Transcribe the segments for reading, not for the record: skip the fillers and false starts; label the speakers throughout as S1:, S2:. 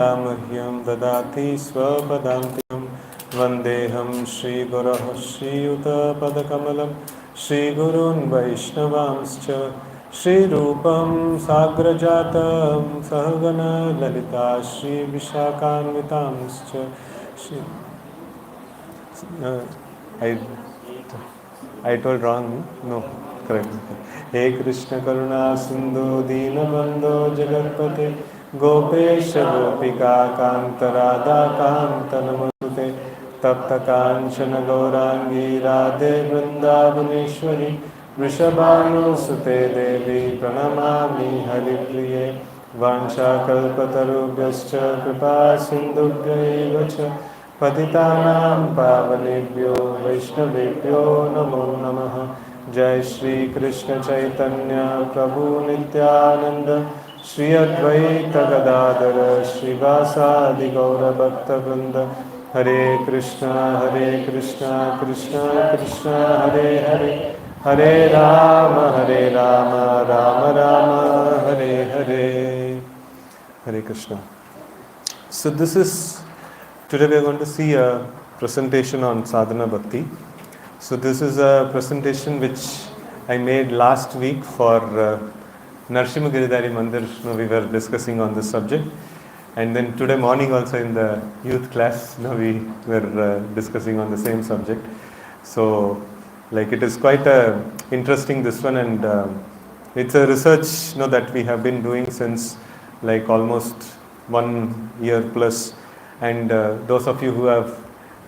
S1: मह्यं ददाति स्वपदान्तिकं वन्देऽहं श्रीगुरोः श्रीयुतपदकमलं श्रीगुरून् वैष्णवांश्च श्रीरूपं साग्रजातं सहगना Lalita श्रीविशाखान्वितांश्च I told wrong, no, correct. He Krishna Karuna Sindhu Deenabandho Jagatpate Gopesha Gopika Kanta Radha Kanta Namasute Tapta Kanchana Gaurangi Radhe Vrindavaneshwari Vrishabhanu Sute Devi Pranamami Haripriye Vancha Kalpatarubhyascha Kripa Sindhubhya Evacha पतितानां पावनेभ्यो वैष्णवेभ्यो नमो नमः। जय श्री कृष्ण चैतन्य प्रभु नित्यानंद श्री अद्वैत गदाधर श्रीवासादि गौरभक्तवृंद। हरे कृष्ण कृष्ण कृष्ण हरे हरे हरे राम राम राम हरे हरे। हरे Krishna. So this is today we are going to see a presentation on Sadhana Bhakti. So this is a presentation which I made last week for Narsimha Giridhari Mandir. We were discussing on this subject, and then today morning also in the youth class we were discussing on the same subject. So like it is quite interesting, this one, and it's a research that we have been doing since like almost 1 year plus. And those of you who have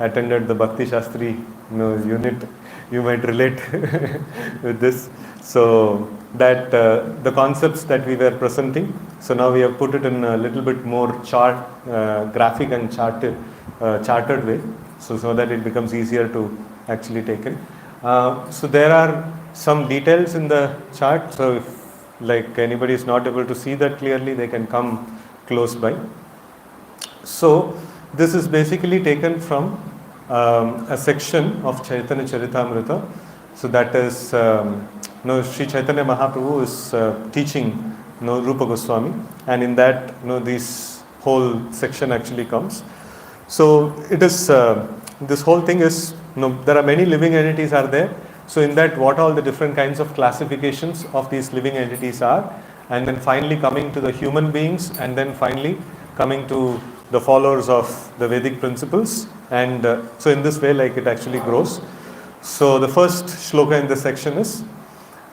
S1: attended the Bhakti Shastri unit, you might relate with this. So that the concepts that we were presenting, so now we have put it in a little bit more graphic and charted way, so that it becomes easier to actually take in. So there are some details in the chart. So if like anybody is not able to see that clearly, they can come close by. So this is basically taken from a section of Chaitanya Charitamrita. So that is Sri Chaitanya Mahaprabhu is teaching Rupa Goswami, and in that this whole section actually comes. So it is this whole thing is there are many living entities are there. So in that, what all the different kinds of classifications of these living entities are, and then finally coming to the human beings, and then finally coming to the followers of the Vedic principles. And so in this way, like it actually grows. So the first shloka in this section is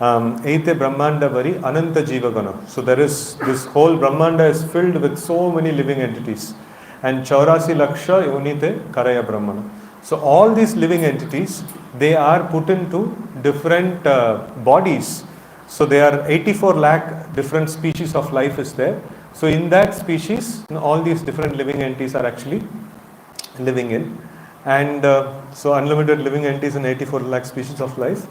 S1: Eite Brahmanda Vari Ananta Jiva Gana. So there is this whole Brahmanda is filled with so many living entities. And Chaurasi Laksha Yonite Karaya Brahmana. So all these living entities, they are put into different bodies. So there are 84 lakh different species of life is there. So in that species, all these different living entities are actually living in. And so unlimited living entities in 84 lakh species of life.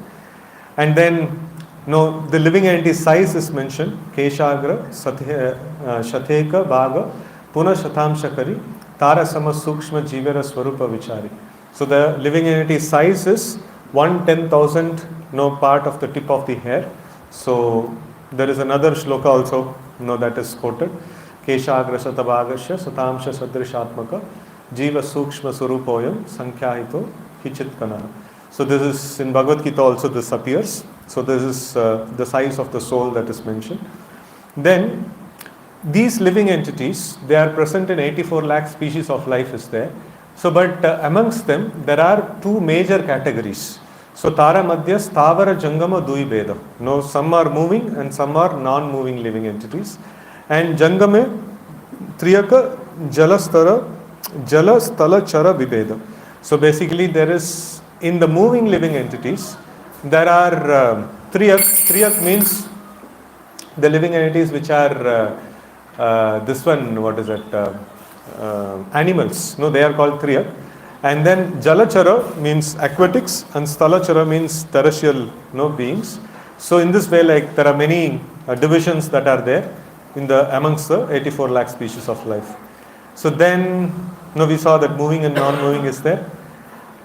S1: And then the living entity size is mentioned. Keshagra, Shateka, Bhaga, Puna Shatam Shakari, Tara Sama Sukshma Jivera Swarupa Vichari. So the living entity size is 1/10,000 part of the tip of the hair. So there is another shloka also that is quoted. Keshagra Shatabhagasya Satamsha Sadrishatmaka Jiva Sukshma Swarupoyam Sankhyaito Hichitkana. So this is in Bhagavad Gita also this appears. So this is the size of the soul that is mentioned. Then these living entities, they are present in 84 lakh species of life is there. So but amongst them there are two major categories. So Tara Madhyas Thavara Jangama Dui Veda. Some are moving and some are non-moving living entities. And Jangame Triyaka Jala Stala Chara Vibeda. So basically there is, in the moving living entities, there are Triyak. Triyak means the living entities which are this one, what is it? Animals. They are called Triyak. And then Jalachara means aquatics, and Stalachara means terrestrial beings. So in this way, like there are many divisions that are there amongst the 84 lakh species of life. So then we saw that moving and non-moving is there.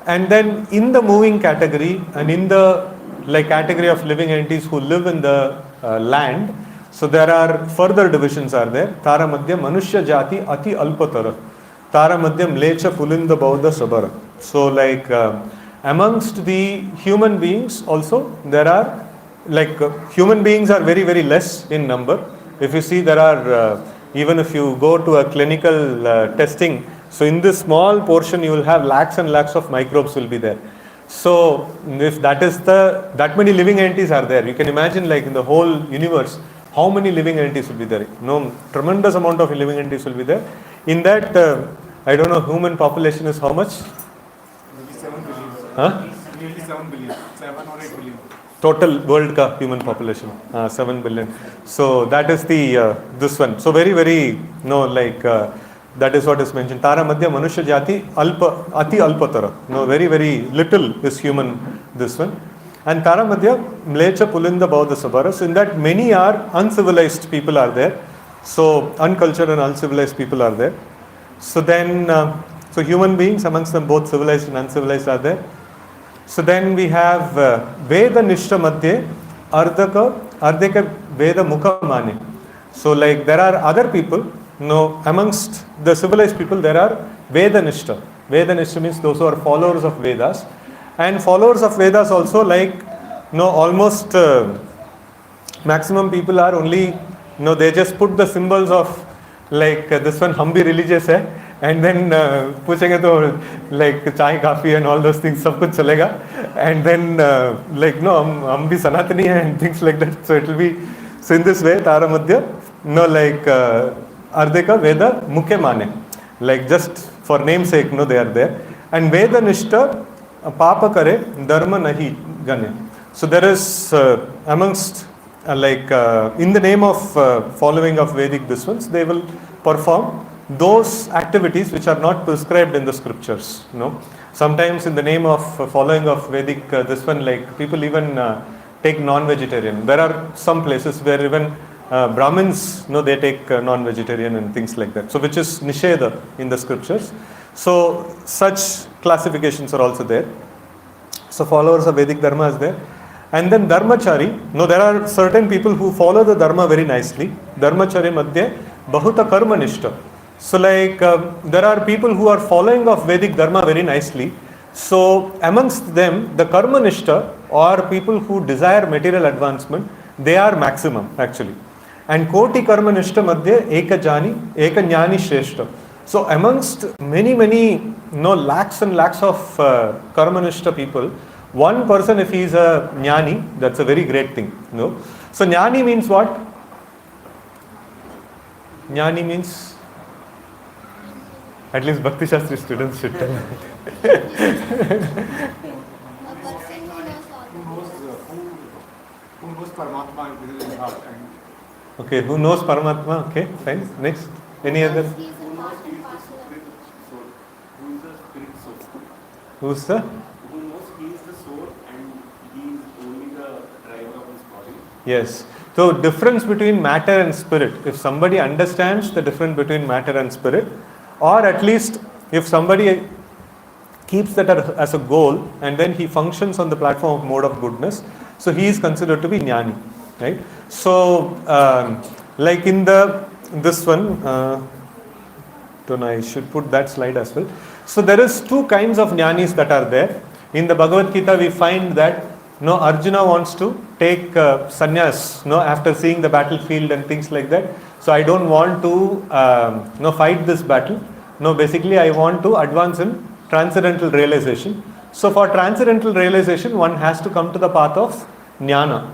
S1: And then in the moving category and in the category of living entities who live in the land, So there are further divisions are there. Tara Madhya Manushya Jati Ati Alpatara. Tara Madhya Mlecha Pulinda Bauddha Sabara. So like amongst the human beings also there are like human beings are very very less in number. If you see there are even if you go to a clinical testing, so in this small portion you will have lakhs and lakhs of microbes will be there. So if that many living entities are there, you can imagine like in the whole universe how many living entities will be there. No, tremendous amount of living entities will be there. In that, I don't know, human population is how much?
S2: Maybe 7 billion.
S1: Huh?
S2: Nearly 7 billion. 7 or 8 billion.
S1: Total world ka human population, 7 billion. So that is the this one. So very very that is what is mentioned. Tara Madhya Manushya Jati Alpa Ati Alpatara. No, very very little is human. This one. And Tara Madhya Mlecha Pulinda Bauddha Sabara. So in that many are uncivilized people are there. So uncultured and uncivilized people are there. So then so human beings amongst them both civilized and uncivilized are there. So then we have Veda Nishta Madhye Ardeka Veda Mukha Mane. So like there are other people, amongst the civilized people there are Veda Nishta. Veda Nishta means those who are followers of Vedas. And followers of Vedas also almost maximum people are only, they just put the symbols of like this one, hum bhi religious hai. And then पूछेंगे तो like चाय काफी and all those things सब कुछ चलेगा. And then हम भी सनातनी हैं and things like that. So it will be, so in this way Tara Madhya अर्धे का Veda मुख्य माने, like just for namesake they are there. And Veda Nishta Papa kare dharma nahi gane. So there is amongst in the name of following of Vedic this ones, they will perform those activities which are not prescribed in the scriptures. Sometimes in the name of following of Vedic this one, like people even take non-vegetarian. There are some places where even Brahmins, they take non-vegetarian and things like that. So which is nisheda in the scriptures. So such classifications are also there. So followers of Vedic Dharma is there. And then Dharmachari. There are certain people who follow the Dharma very nicely. Dharmachari Madhye Bahuta Karma Nishta. So like there are people who are following of Vedic Dharma very nicely. So amongst them, the Karma Nishta or people who desire material advancement, they are maximum actually. And Koti Karma Nishta Madhye Eka Jnani Shreshta. So amongst many lakhs and lakhs of Karmanishta people, one person if he is a Jnani, that's a very great thing. So Jnani means what? Jnani means, at least Bhakti Shastri students should tell.
S2: Who knows Paramatma within his heart.
S1: Okay, who knows Paramatma? Okay, fine. Next. Any other? Who's the?
S3: Who knows he is the soul and he is only the driver of his body.
S1: Yes. So difference between matter and spirit. If somebody understands the difference between matter and spirit, or at least if somebody keeps that as a goal and then he functions on the platform of mode of goodness, so he is considered to be jnani, right? So like in this one, don't know, I should put that slide as well. So there is two kinds of jnanis that are there. In the Bhagavad Gita we find that Arjuna wants to take sannyas after seeing the battlefield and things like that. So I don't want to fight this battle. Basically I want to advance in transcendental realization. So for transcendental realization one has to come to the path of jnana.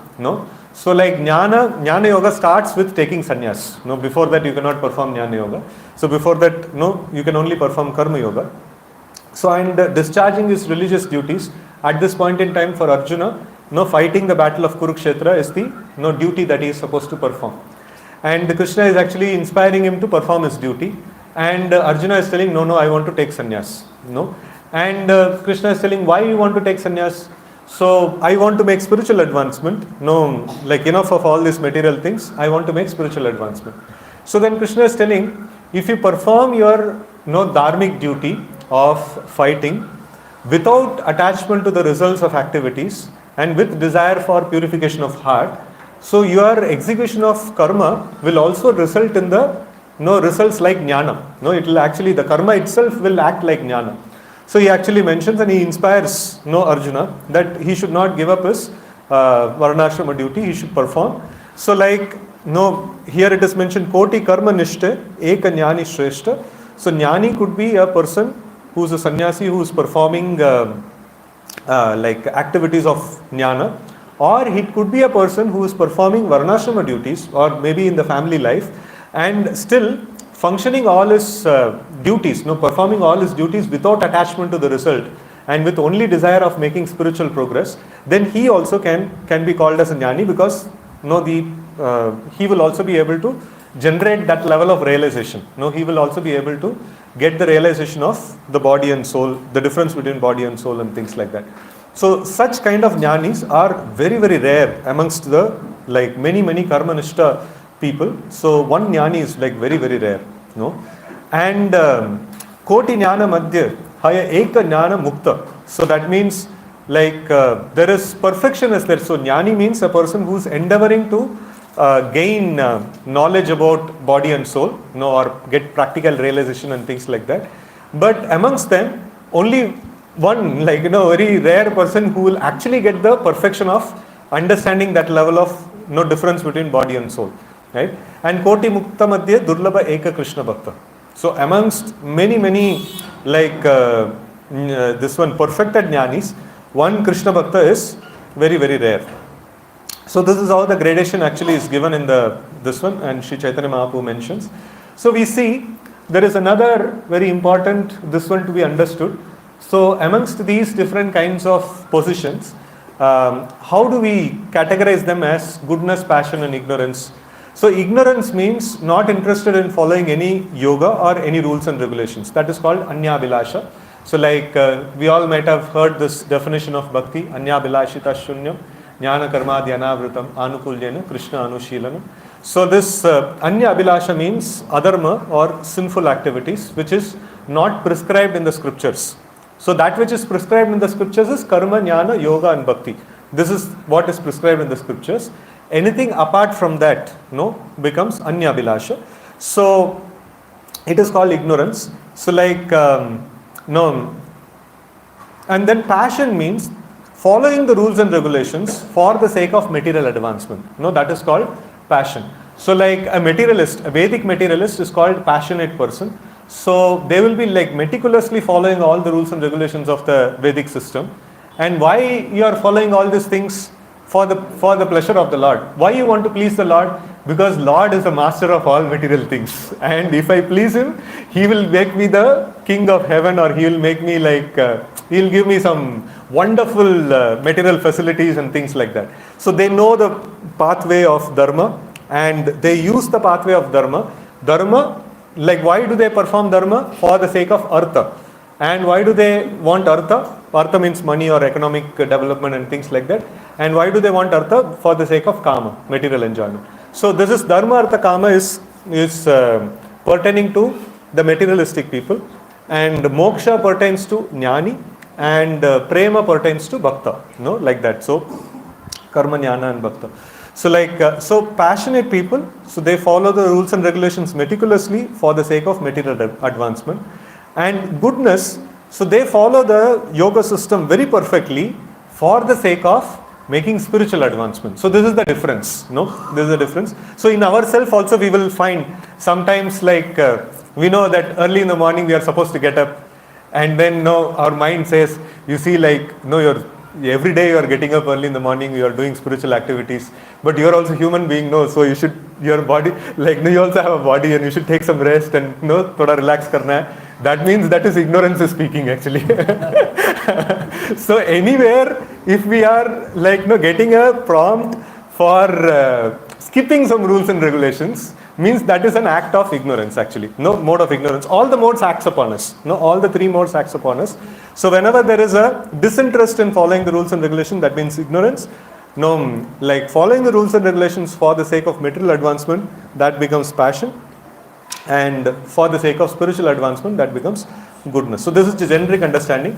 S1: So like jnana yoga starts with taking sannyas. Before that you cannot perform jnana yoga. So before that you can only perform karma yoga. So and discharging his religious duties at this point in time for Arjuna, fighting the battle of Harikshetra is the duty that he is supposed to perform. And Krishna is actually inspiring him to perform his duty. And Arjuna is telling, no, I want to take sannyas. And Krishna is telling, why you want to take sannyas? So I want to make spiritual advancement. Like enough of all these material things. I want to make spiritual advancement. So then Krishna is telling, if you perform your dharmic duty of fighting without attachment to the results of activities and with desire for purification of heart, So your execution of karma will also result in the results like jnana. It will actually, the karma itself will act like jnana. So he actually mentions and he inspires Arjuna that he should not give up his varnashrama duty, he should perform. So like here it is mentioned koti karma nishte eka jnani shreshta. So jnani could be a person who is a sannyasi who is performing like activities of jnana, or it could be a person who is performing varnashrama duties or maybe in the family life and still functioning all his duties, performing all his duties without attachment to the result and with only desire of making spiritual progress, then he also can be called as a jnani, because he will also be able to generate that level of realization. He will also be able to get the realization of the body and soul, the difference between body and soul and things like that. So such kind of jnanis are very, very rare amongst the like many karmanishta people. So one jnani is like very, very rare. And koti jnana madhya haya eka jnana mukta. So that means like there is perfection is there. So jnani means a person who is endeavoring to gain knowledge about body and soul, or get practical realization and things like that. But amongst them, only one, like very rare person who will actually get the perfection of understanding that level of difference between body and soul, right? And koti mukta madhya durlabha eka krishna bhakta. So amongst many like this one perfected jnanis, one krishna bhakta is very, very rare. So this is how the gradation actually is given in this one, and Sri Chaitanya Mahaprabhu mentions. So we see there is another very important this one to be understood. So amongst these different kinds of positions, how do we categorize them as goodness, passion and ignorance? So ignorance means not interested in following any yoga or any rules and regulations. That is called anyabhilasha. So like we all might have heard this definition of bhakti, anyabhilashita shunyam jnana karma dhyanavritam anukulyena krishna anushilanam. So this anya abhilasha means adharma or sinful activities which is not prescribed in the scriptures. So that which is prescribed in the scriptures is karma, jnana, yoga and bhakti. This is what is prescribed in the scriptures. Anything apart from that becomes anya abhilasha. So it is called ignorance. So like and then passion means following the rules and regulations for the sake of material advancement. That is called passion. So like a materialist, a Vedic materialist is called passionate person. So they will be like meticulously following all the rules and regulations of the Vedic system. And why you are following all these things? For the pleasure of the Lord. Why you want to please the Lord? Because Lord is the master of all material things. And if I please Him, He will make me the king of heaven, or He will make me like, He will give me some wonderful material facilities and things like that. So they know the pathway of dharma and they use the pathway of dharma. Dharma, like why do they perform dharma? For the sake of artha. And why do they want artha? Artha means money or economic development and things like that. And why do they want artha? For the sake of kama, material enjoyment. So this is dharma, artha, kama is pertaining to the materialistic people, and moksha pertains to jnani, and prema pertains to bhakta. Like that. So karma, jnana and bhakta. So like so passionate people, so they follow the rules and regulations meticulously for the sake of material advancement. And goodness, so they follow the yoga system very perfectly for the sake of making spiritual advancement. So this is the difference. This is the difference. So in ourselves also we will find sometimes like we know that early in the morning we are supposed to get up, and then our mind says, you see, like you're every day you are getting up early in the morning, you are doing spiritual activities, but you are also human being, so you should, your body, like you also have a body and you should take some rest and thoda relax karna hai. That means that is ignorance is speaking actually. So anywhere if we are like getting a prompt for skipping some rules and regulations, means that is an act of ignorance actually. Mode of ignorance. All the modes acts upon us. All the three modes acts upon us. So whenever there is a disinterest in following the rules and regulations, that means ignorance. Like following the rules and regulations for the sake of material advancement, that becomes passion. And for the sake of spiritual advancement, that becomes goodness. So this is the generic understanding.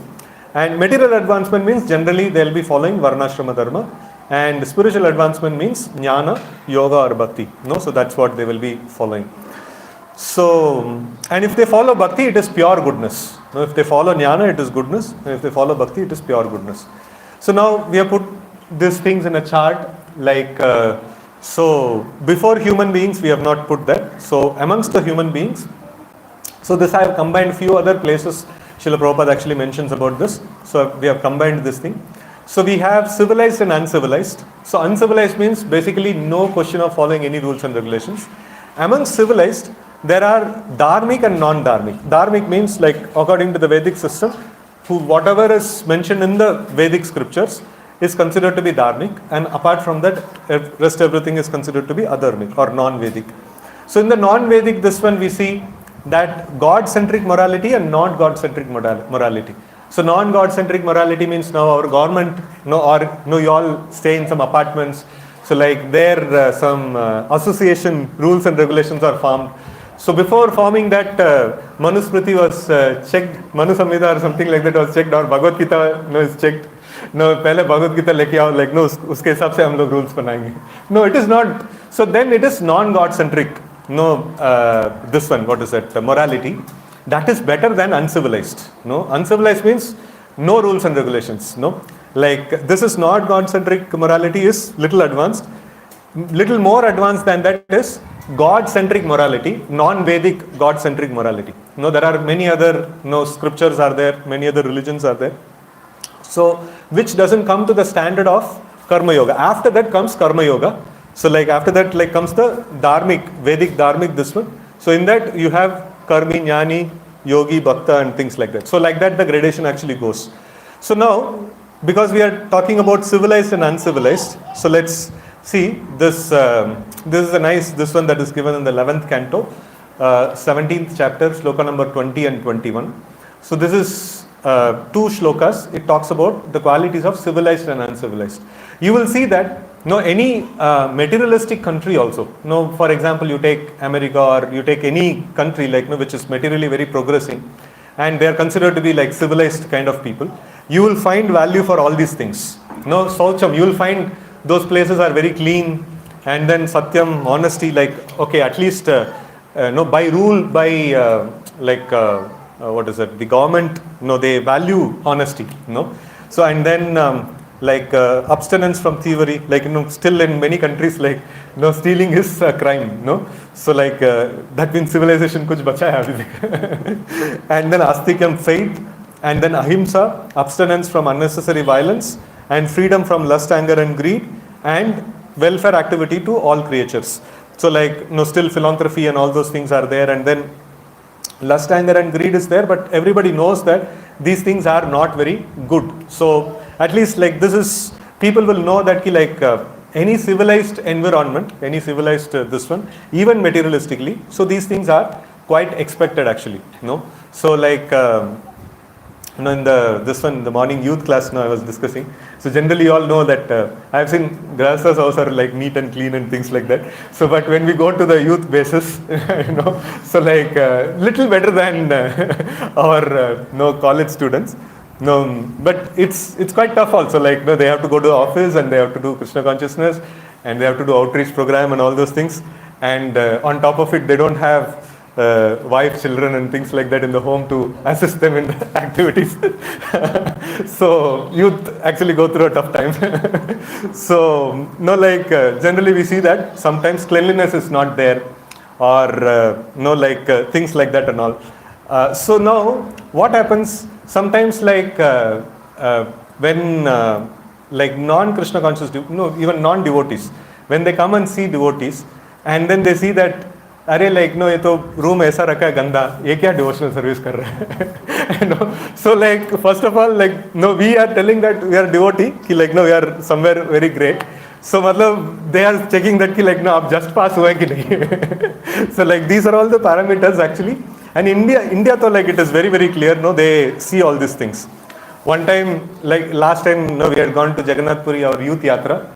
S1: And material advancement means generally they will be following varnashrama dharma. and spiritual advancement means jnana, yoga or bhakti. No, so that's what they will be following. So, and if they follow bhakti, it is pure goodness. Now, if they follow jnana, it is goodness, and if they follow bhakti, it is pure goodness. So now we have put these things in a chart, like so before human beings we have not put that. So amongst the human beings, so this I have combined few other places. Srila Prabhupada actually mentions about this. So we have combined this thing. So we have civilized and uncivilized. So uncivilized means basically no question of following any rules and regulations. Among civilized, there are dharmic and non-dharmic. Dharmic means, like according to the Vedic system, whatever is mentioned in the Vedic scriptures is considered to be dharmic, and apart from that, rest everything is considered to be adharmic or non-Vedic. So in the non-Vedic, this one we see that God-centric morality and not God-centric morality. So non-God-centric morality means now our government, you all stay in some apartments. So like there some association rules and regulations are formed. So before forming that, Manusmriti was checked, Manu Samhita or something like that was checked, or Bhagavad Gita is checked. No, पहले Bhagavad Gita लेके आओ, like no, उसके हिसाब से हम लोग rules बनाएंगे. No, it is not. So then it is non-God-centric. No, this one, what is that? Morality. That is better than uncivilized. No, uncivilized means no rules and regulations. No, like this is not God-centric morality, is little advanced. Little more advanced than that is God-centric morality, non-Vedic God-centric morality. No, there are many other scriptures are there, many other religions are there. So, which doesn't come to the standard of Karma Yoga. After that comes Karma Yoga. So, like after that, like comes the Dharmic, Vedic Dharmic, this one. So, in that you have Karmi, Jnani, Yogi, Bhakta and things like that. So, like that the gradation actually goes. So, now, because we are talking about civilized and uncivilized, so let's see this. This is a nice, this one that is given in the 11th canto, 17th chapter, sloka number 20 and 21. So, this is two shlokas. It talks about the qualities of civilized and uncivilized. You will see that any materialistic country also, for example, you take America or you take any country like which is materially very progressing, and they are considered to be like civilized kind of people, you will find value for all these things. Saucham, you will find those places are very clean, and then Satyam, honesty, like okay, at least by rule, by what is it? The government, they value honesty, So and then abstinence from thievery, still in many countries, stealing is a crime, So that means civilization kuch bacha hai abhi. And then astikam, faith, and then ahimsa, abstinence from unnecessary violence, and freedom from lust, anger, and greed, and welfare activity to all creatures. So still philanthropy and all those things are there, and then lust, anger and greed is there, but everybody knows that these things are not very good. So at least this is, people will know that any civilized environment, any civilized this one, even materialistically, so these things are quite expected actually. So in this one, the morning youth class, I was discussing. So generally you all know that I have seen Grahasthas house are neat and clean and things like that. So but when we go to the youth basis, so little better than our college students. But it's quite tough also. They have to go to the office and they have to do Krishna consciousness and they have to do outreach program and all those things. And on top of it, they don't have wife, children and things like that in the home to assist them in the activities. So youth actually go through a tough time. So generally we see that sometimes cleanliness is not there, or things like that and all. So now what happens sometimes when non-Krishna conscious, even non-devotees, when they come and see devotees and then they see that अरे ये तो room ऐसा रखा है गंदा, ये क्या devotional service कर रहा है. So first of all we are telling that we are devotee कि we are somewhere very great. So they are checking that कि आप just pass हुए कि नहीं. So these are all the parameters actually. And India though it is very very clear, they see all these things. One time last time we had gone to Jagannath Puri, our youth yatra.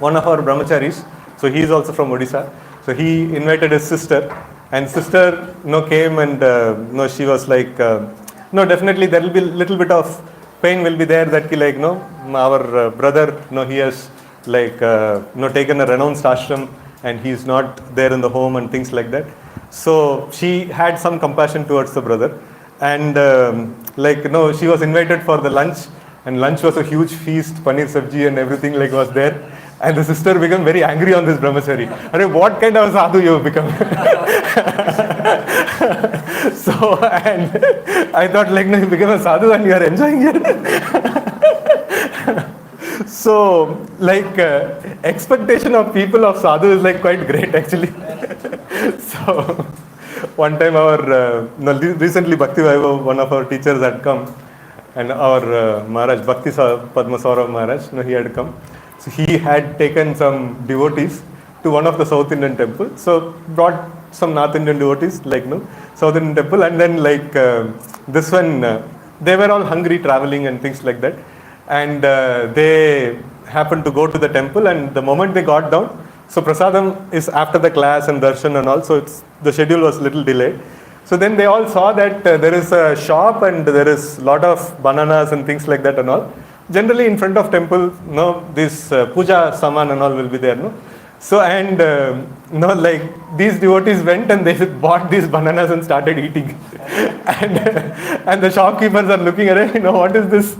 S1: One of our brahmacharis, so he is also from Odisha. So he invited his sister, and sister came and she was definitely there will be little bit of pain will be there that our brother he has taken a renounced ashram and he's not there in the home and things like that. So she had some compassion towards the brother, and she was invited for the lunch, and lunch was a huge feast, paneer sabji and everything was there. And the sister became very angry on this brahmachari. Arey, what kind of sadhu you have become? So, and I thought no, you became a sadhu and you are enjoying it. So, expectation of people of sadhu is quite great actually. So, one time recently Bhakti Vaibhav, one of our teachers had come, and our Maharaj, Bhakti Padma Saurav Maharaj, he had come. So he had taken some devotees to one of the South Indian temples. So brought some North Indian devotees, South Indian temple, and then this one, they were all hungry traveling and things like that. And they happened to go to the temple, and the moment they got down, so prasadam is after the class and darshan and all, so the schedule was little delayed. So then they all saw that there is a shop and there is lot of bananas and things like that and all. Generally in front of temple, this puja saman and all will be there, no? So and these devotees went and they bought these bananas and started eating. and the shopkeepers are looking at it, what is this?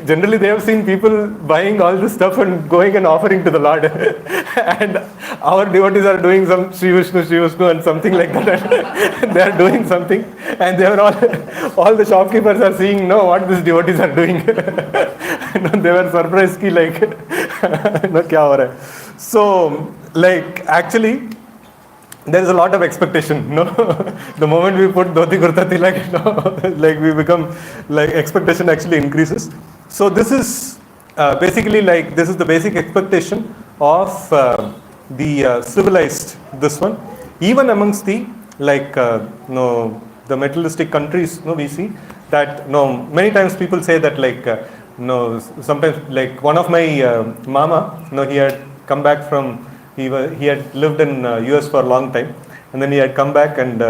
S1: Generally they have seen people buying all this stuff and going and offering to the Lord. And our devotees are doing some Sri Vishnu and something like that. They are doing something, and they are all the shopkeepers are seeing, what these devotees are doing. They were surprised ki kya ho raha hai. So, actually, there is a lot of expectation. The moment we put dhoti kurta tilak, we become expectation actually increases. So this is basically this is the basic expectation of the civilized. This one, even amongst the the materialistic countries, we see that many times people say that sometimes one of my mama, he had come back from, he had lived in US for a long time, and then he had come back, and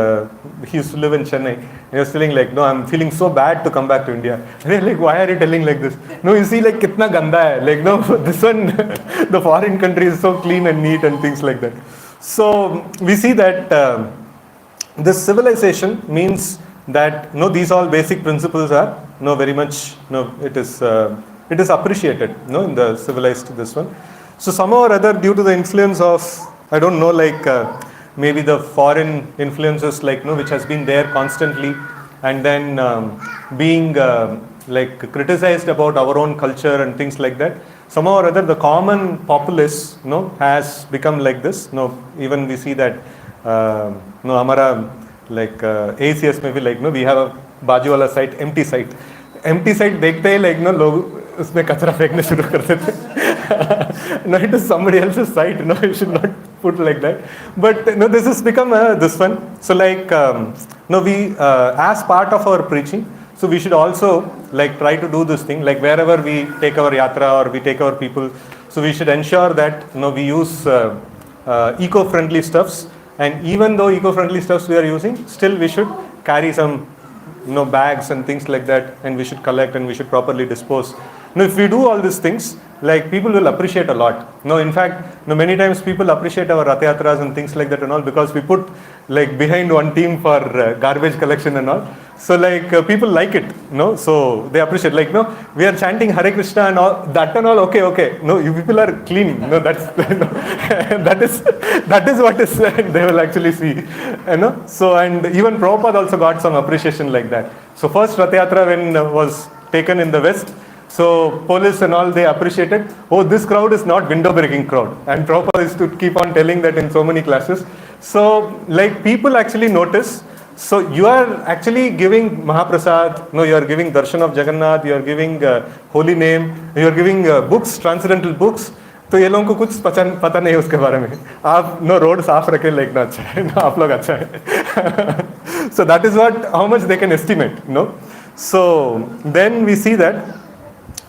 S1: he used to live in Chennai. He was feeling no, I'm feeling so bad to come back to India. And they're why are you telling like this? No, you see kitna ganda hai. No, this one, the foreign country is so clean and neat and things like that. So we see that this civilization means that these all basic principles are very much it is appreciated in the civilized this one. So somehow or other, due to the influence of, I don't know, maybe the foreign influences which has been there constantly, and then being criticized about our own culture and things like that, somehow or other the common populace has become like this. Even we see that Amara ACS maybe we have a Bajuwala site, empty site देखते ही लोग उसमें कचरा फेंकने शुरू कर देते. No, it is somebody else's site. You should not put like that. But this has become this one. So we as part of our preaching, so we should also try to do this thing. Wherever we take our yatra or we take our people, so we should ensure that we use eco-friendly stuffs. And even though eco-friendly stuffs we are using, still we should carry some bags and things like that, and we should collect and we should properly dispose. If we do all these things, people will appreciate a lot. In fact, many times people appreciate our Rath Yatras and things like that and all, because we put behind one team for garbage collection and all. So people like it, so they appreciate. We are chanting Hare Krishna and all that and all. Okay. No, you people are clean. That's that is what is they will actually see. So and even Prabhupada also got some appreciation like that. So first Rath Yatra when was taken in the West, so police and all, they appreciated, this crowd is not window breaking crowd. And Prabhupada is to keep on telling that in so many classes. So people actually notice. So you are actually giving Mahaprasad, you are giving Darshan of Jagannath, you are giving holy name, you are giving books, transcendental books. तो ये लोगों को कुछ पता नहीं उसके बारे में. आप रोड साफ रखे लिखना अच्छा है, आप लोग अच्छा है. So that is how much they can estimate. So then we see that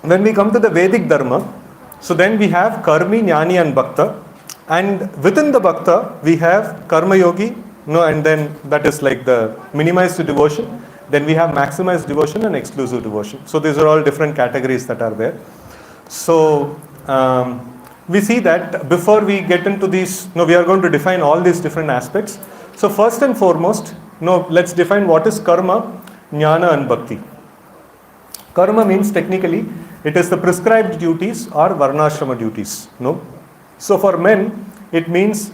S1: when we come to the Vedic Dharma, so then we have Karmi, Jnani and Bhakta, and within the Bhakta we have Karma Yogi, and then that is the minimized devotion. Then we have maximized devotion and exclusive devotion. So these are all different categories that are there. So we see that before we get into these, we are going to define all these different aspects. So first and foremost, let's define what is karma, jnana and bhakti. Karma means technically it is the prescribed duties or varnashrama duties. So for men it means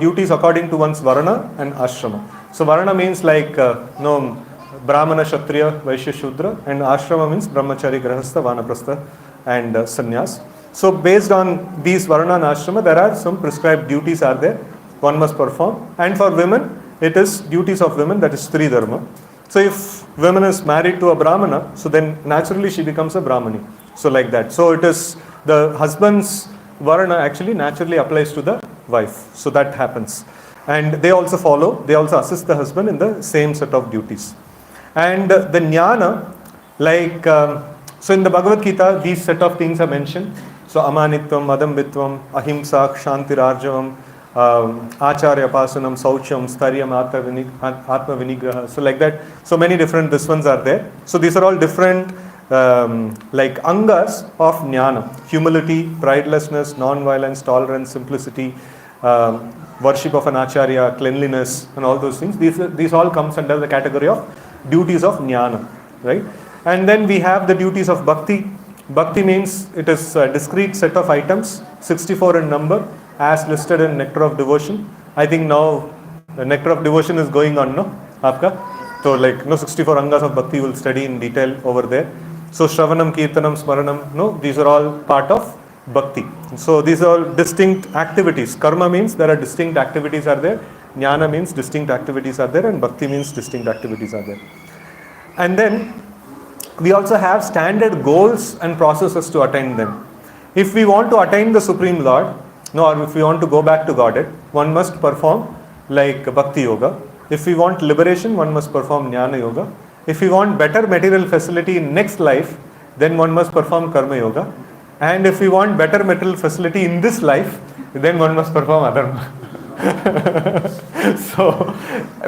S1: duties according to one's varna and ashrama. So varna means like brahmana, kshatriya, vaishya, shudra, and ashrama means brahmachari, grahastha, vanaprastha and sannyas. So based on these varna and ashrama, there are some prescribed duties are there one must perform, and for women it is duties of women, that is Stri Dharma. So if woman is married to a Brahmana, so then naturally she becomes a Brahmani. So like that. So it is the husband's Varna actually naturally applies to the wife. So that happens. And they also assist the husband in the same set of duties. And the Jnana, like, so in the Bhagavad Gita, these set of things are mentioned. So Amanitvam, Adambitvam, Ahimsa, Kshantirarjavam, Acharya Pasanam, Saucham, Staryam, Atma Vinigraha. So like that, so many different this ones are there. So these are all different like angas of jnana: humility, pridelessness, non-violence, tolerance, simplicity, worship of an acharya, cleanliness, and all those things. These all comes under the category of duties of jnana, right? And then we have the duties of bhakti. Bhakti means it is a discrete set of items, 64 in number, as listed in Nectar of Devotion. I think now the Nectar of Devotion is going on, no? Aapka? So like 64 angas of bhakti will study in detail over there. So Shravanam, Kirtanam, Smaranam, these are all part of bhakti. So these are all distinct activities. Karma means there are distinct activities are there. Jnana means distinct activities are there, and bhakti means distinct activities are there. And then we also have standard goals and processes to attain them. If we want to attain the Supreme Lord, or if we want to go back to Godhead, one must perform like Bhakti Yoga. If we want liberation, one must perform Jnana Yoga. If we want better material facility in next life, then one must perform Karma Yoga. And if we want better material facility in this life, then one must perform Adharma. So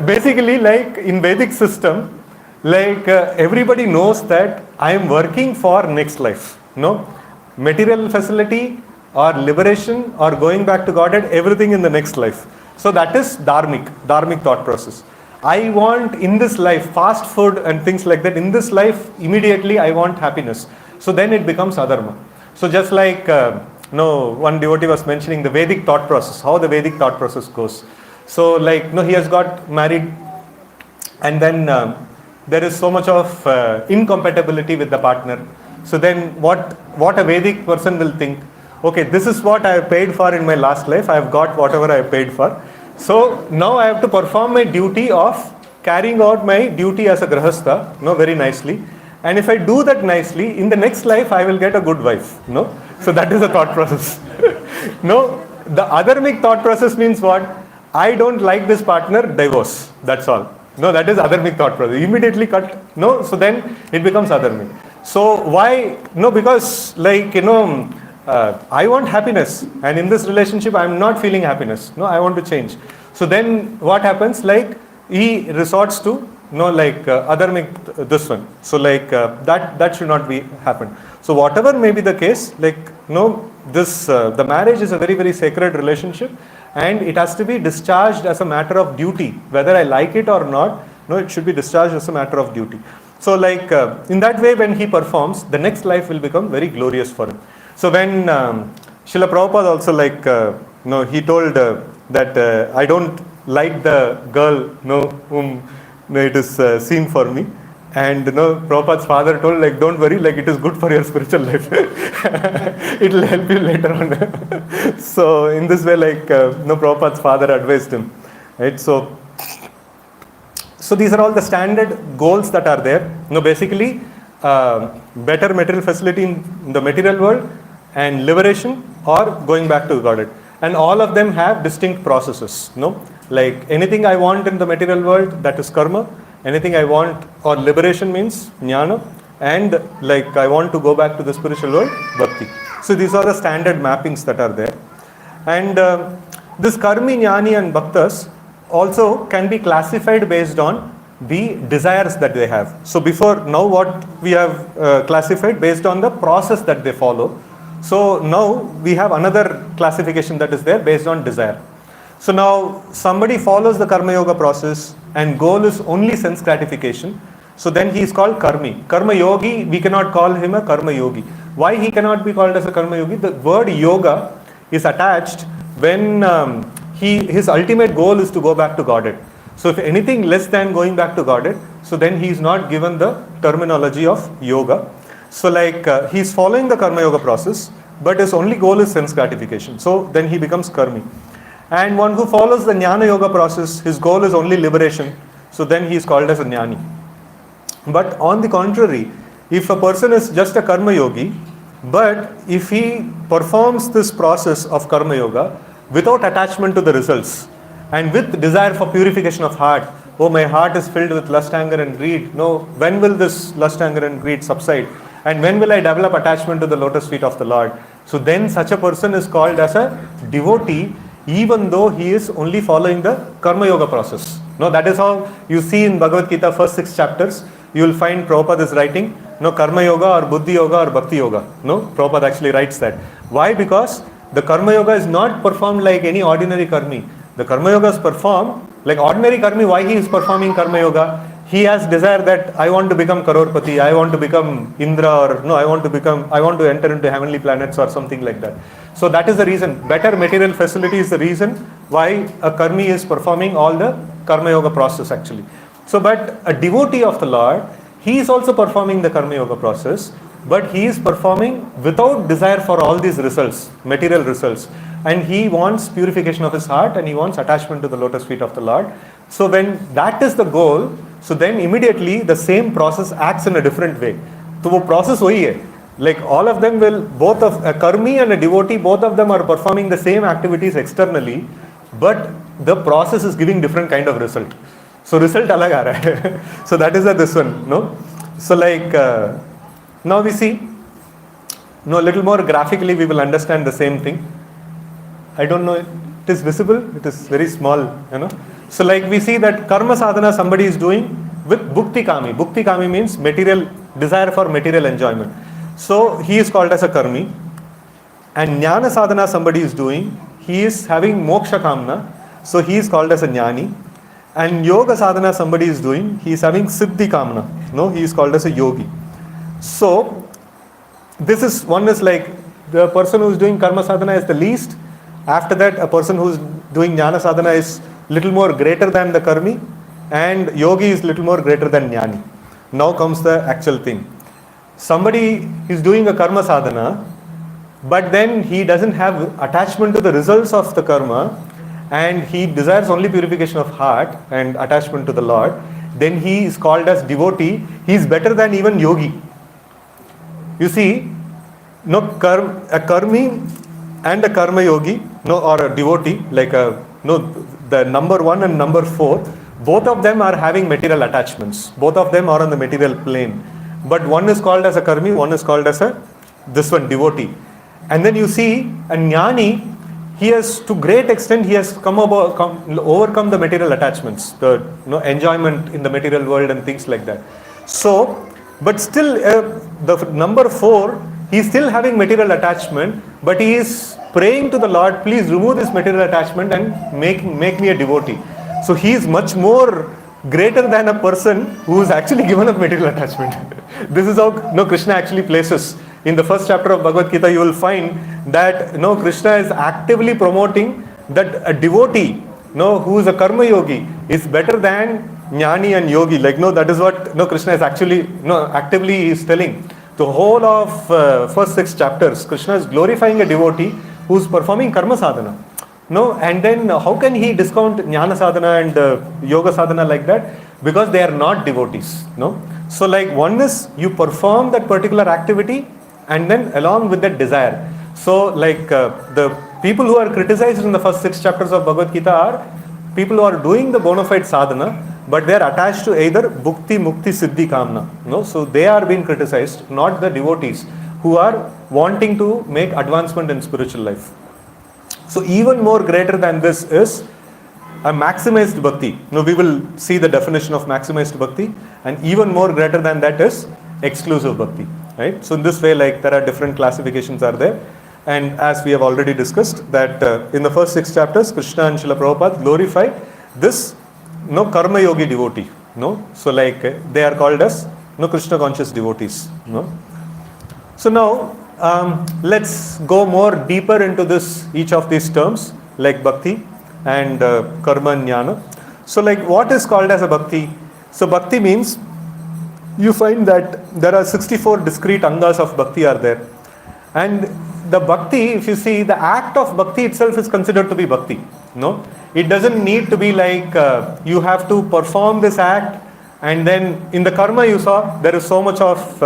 S1: basically, like in Vedic system, like everybody knows that I am working for next life. Material facility or liberation or going back to Godhead, everything in the next life. So that is dharmic thought process. I want in this life fast food and things like that. In this life, immediately I want happiness. So then it becomes adharma. So just like one devotee was mentioning the Vedic thought process, how the Vedic thought process goes. So like he has got married, and then there is so much of incompatibility with the partner. So then what a Vedic person will think, okay, this is what I have paid for in my last life. I have got whatever I have paid for. So now I have to perform my duty of carrying out my duty as a grahastha, very nicely. And if I do that nicely, in the next life I will get a good wife. So that is the thought process. The adharmic thought process means what? I don't like this partner, divorce. That's all. That is adharmic thought process. Immediately cut. So then it becomes adharmic. So why? Because like I want happiness, and in this relationship I am not feeling happiness. I want to change. So then what happens? Like he resorts to adharmic this one. So like that should not be happen. So whatever may be the case, like this the marriage is a very, very sacred relationship, and it has to be discharged as a matter of duty, whether I like it or not. It should be discharged as a matter of duty. So like in that way, when he performs, the next life will become very glorious for him. So when Srila Prabhupada also he told that I don't like the girl whom it is seen for me. And Prabhupada's father told, like, don't worry, like it is good for your spiritual life. It will help you later on. So in this way, like Prabhupada's father advised him. Right? So these are all the standard goals that are there. Basically better material facility in the material world, and liberation or going back to Godhead. And all of them have distinct processes. Like anything I want in the material world, that is karma. Anything I want, or liberation means jnana, and like I want to go back to the spiritual world, bhakti. So these are the standard mappings that are there. And this karmi, jnani and bhaktas also can be classified based on the desires that they have. So before now what we have classified based on the process that they follow. So now we have another classification that is there based on desire. So now somebody follows the Karma Yoga process and goal is only sense gratification. So then he is called Karmi. Karma Yogi, we cannot call him a Karma Yogi. Why he cannot be called as a Karma Yogi? The word yoga is attached when his ultimate goal is to go back to Godhead. So if anything less than going back to Godhead, so then he is not given the terminology of yoga. So like he is following the Karma Yoga process, but his only goal is sense gratification. So then he becomes Karmi. And one who follows the Jnana Yoga process, his goal is only liberation. So then he is called as a Jnani. But on the contrary, if a person is just a Karma Yogi, but if he performs this process of Karma Yoga without attachment to the results and with desire for purification of heart, oh, my heart is filled with lust, anger and greed. No, when will this lust, anger and greed subside? And when will I develop attachment to the lotus feet of the Lord? So then such a person is called as a devotee, even though he is only following the Karma Yoga process. No, that is how you see in Bhagavad Gita first 6 chapters, you will find Prabhupada is writing, no, Karma Yoga or Buddhi Yoga or Bhakti Yoga. No, Prabhupada actually writes that. Why? Because the Karma Yoga is not performed like any ordinary Karmi. The Karma Yoga is performed like ordinary Karmi. Why he is performing Karma Yoga? He has desire that I want to become Karorpati, I want to become Indra, or no, I want to enter into heavenly planets or something like that. So that is the reason. Better material facility is the reason why a Karmi is performing all the Karma Yoga process actually. So but a devotee of the Lord, he is also performing the Karma Yoga process, but he is performing without desire for all these results, material results. And he wants purification of his heart and he wants attachment to the lotus feet of the Lord. So when that is the goal, so then immediately the same process acts in a different way. So the process wahi hai. Like all of them will, both of a Karmi and a devotee, both of them are performing the same activities externally, but the process is giving different kind of result. So result alag aa raha hai. So that is this one, no? So like now we see, no, a little more graphically we will understand the same thing. I don't know, it is visible, it is very small, you know. So like we see that Karma Sadhana somebody is doing with Bhukti Kami. Bhukti Kami means material, desire for material enjoyment. So he is called as a Karmi. And Jnana Sadhana somebody is doing, he is having Moksha Kamna. So he is called as a Jnani. And Yoga Sadhana somebody is doing, he is having Siddhi Kamna. No, he is called as a Yogi. So this is, one is like the person who is doing Karma Sadhana is the least. After that, a person who is doing Jnana Sadhana is little more greater than the Karmi, and Yogi is little more greater than Jnani. Now comes the actual thing. Somebody is doing a Karma Sadhana, but then he doesn't have attachment to the results of the Karma, and he desires only purification of heart and attachment to the Lord. Then he is called as devotee. He is better than even Yogi. You see, no, a Karmi and a Karma Yogi, no, or a devotee, like the number 1 and number 4, both of them are having material attachments. Both of them are on the material plane. But one is called as a Karmi, one is called as a, this one, devotee. And then you see, a Jnani, he has, to great extent, he has overcome the material attachments, the enjoyment in the material world and things like that. So, but still, the number 4, he is still having material attachment, but he is praying to the Lord, please remove this material attachment and make me a devotee. So he is much more greater than a person who is actually given up material attachment. This is how Krishna actually places. In the first chapter of Bhagavad Gita, you will find that Krishna is actively promoting that a devotee, who is a Karma Yogi, is better than Jnani and Yogi. Like that is what Krishna is actually actively is telling. The whole of first 6 chapters, Krishna is glorifying a devotee who is performing Karma Sadhana. And then how can he discount Jnana Sadhana and Yoga Sadhana like that? Because they are not devotees. So like one is you perform that particular activity and then along with that desire. So like the people who are criticized in the first 6 chapters of Bhagavad Gita are people who are doing the bona fide sadhana, but they are attached to either Bhukti, Mukti, Siddhi, Kamna. So they are being criticized, not the devotees who are wanting to make advancement in spiritual life. So even more greater than this is a maximized bhakti. We will see the definition of maximized bhakti, and even more greater than that is exclusive bhakti. Right? So in this way, like there are different classifications are there. And as we have already discussed, that in the first 6 chapters, Krishna and Srila Prabhupada glorify this karma yogi devotee. So like they are called as Krishna conscious devotees. So now let's go more deeper into this, each of these terms, like bhakti and karma and jnana. So like what is called as a bhakti? So bhakti means, you find that there are 64 discrete angas of bhakti are there. And the bhakti, if you see, the act of bhakti itself is considered to be bhakti. It doesn't need to be like you have to perform this act, and then in the karma you saw there is so much of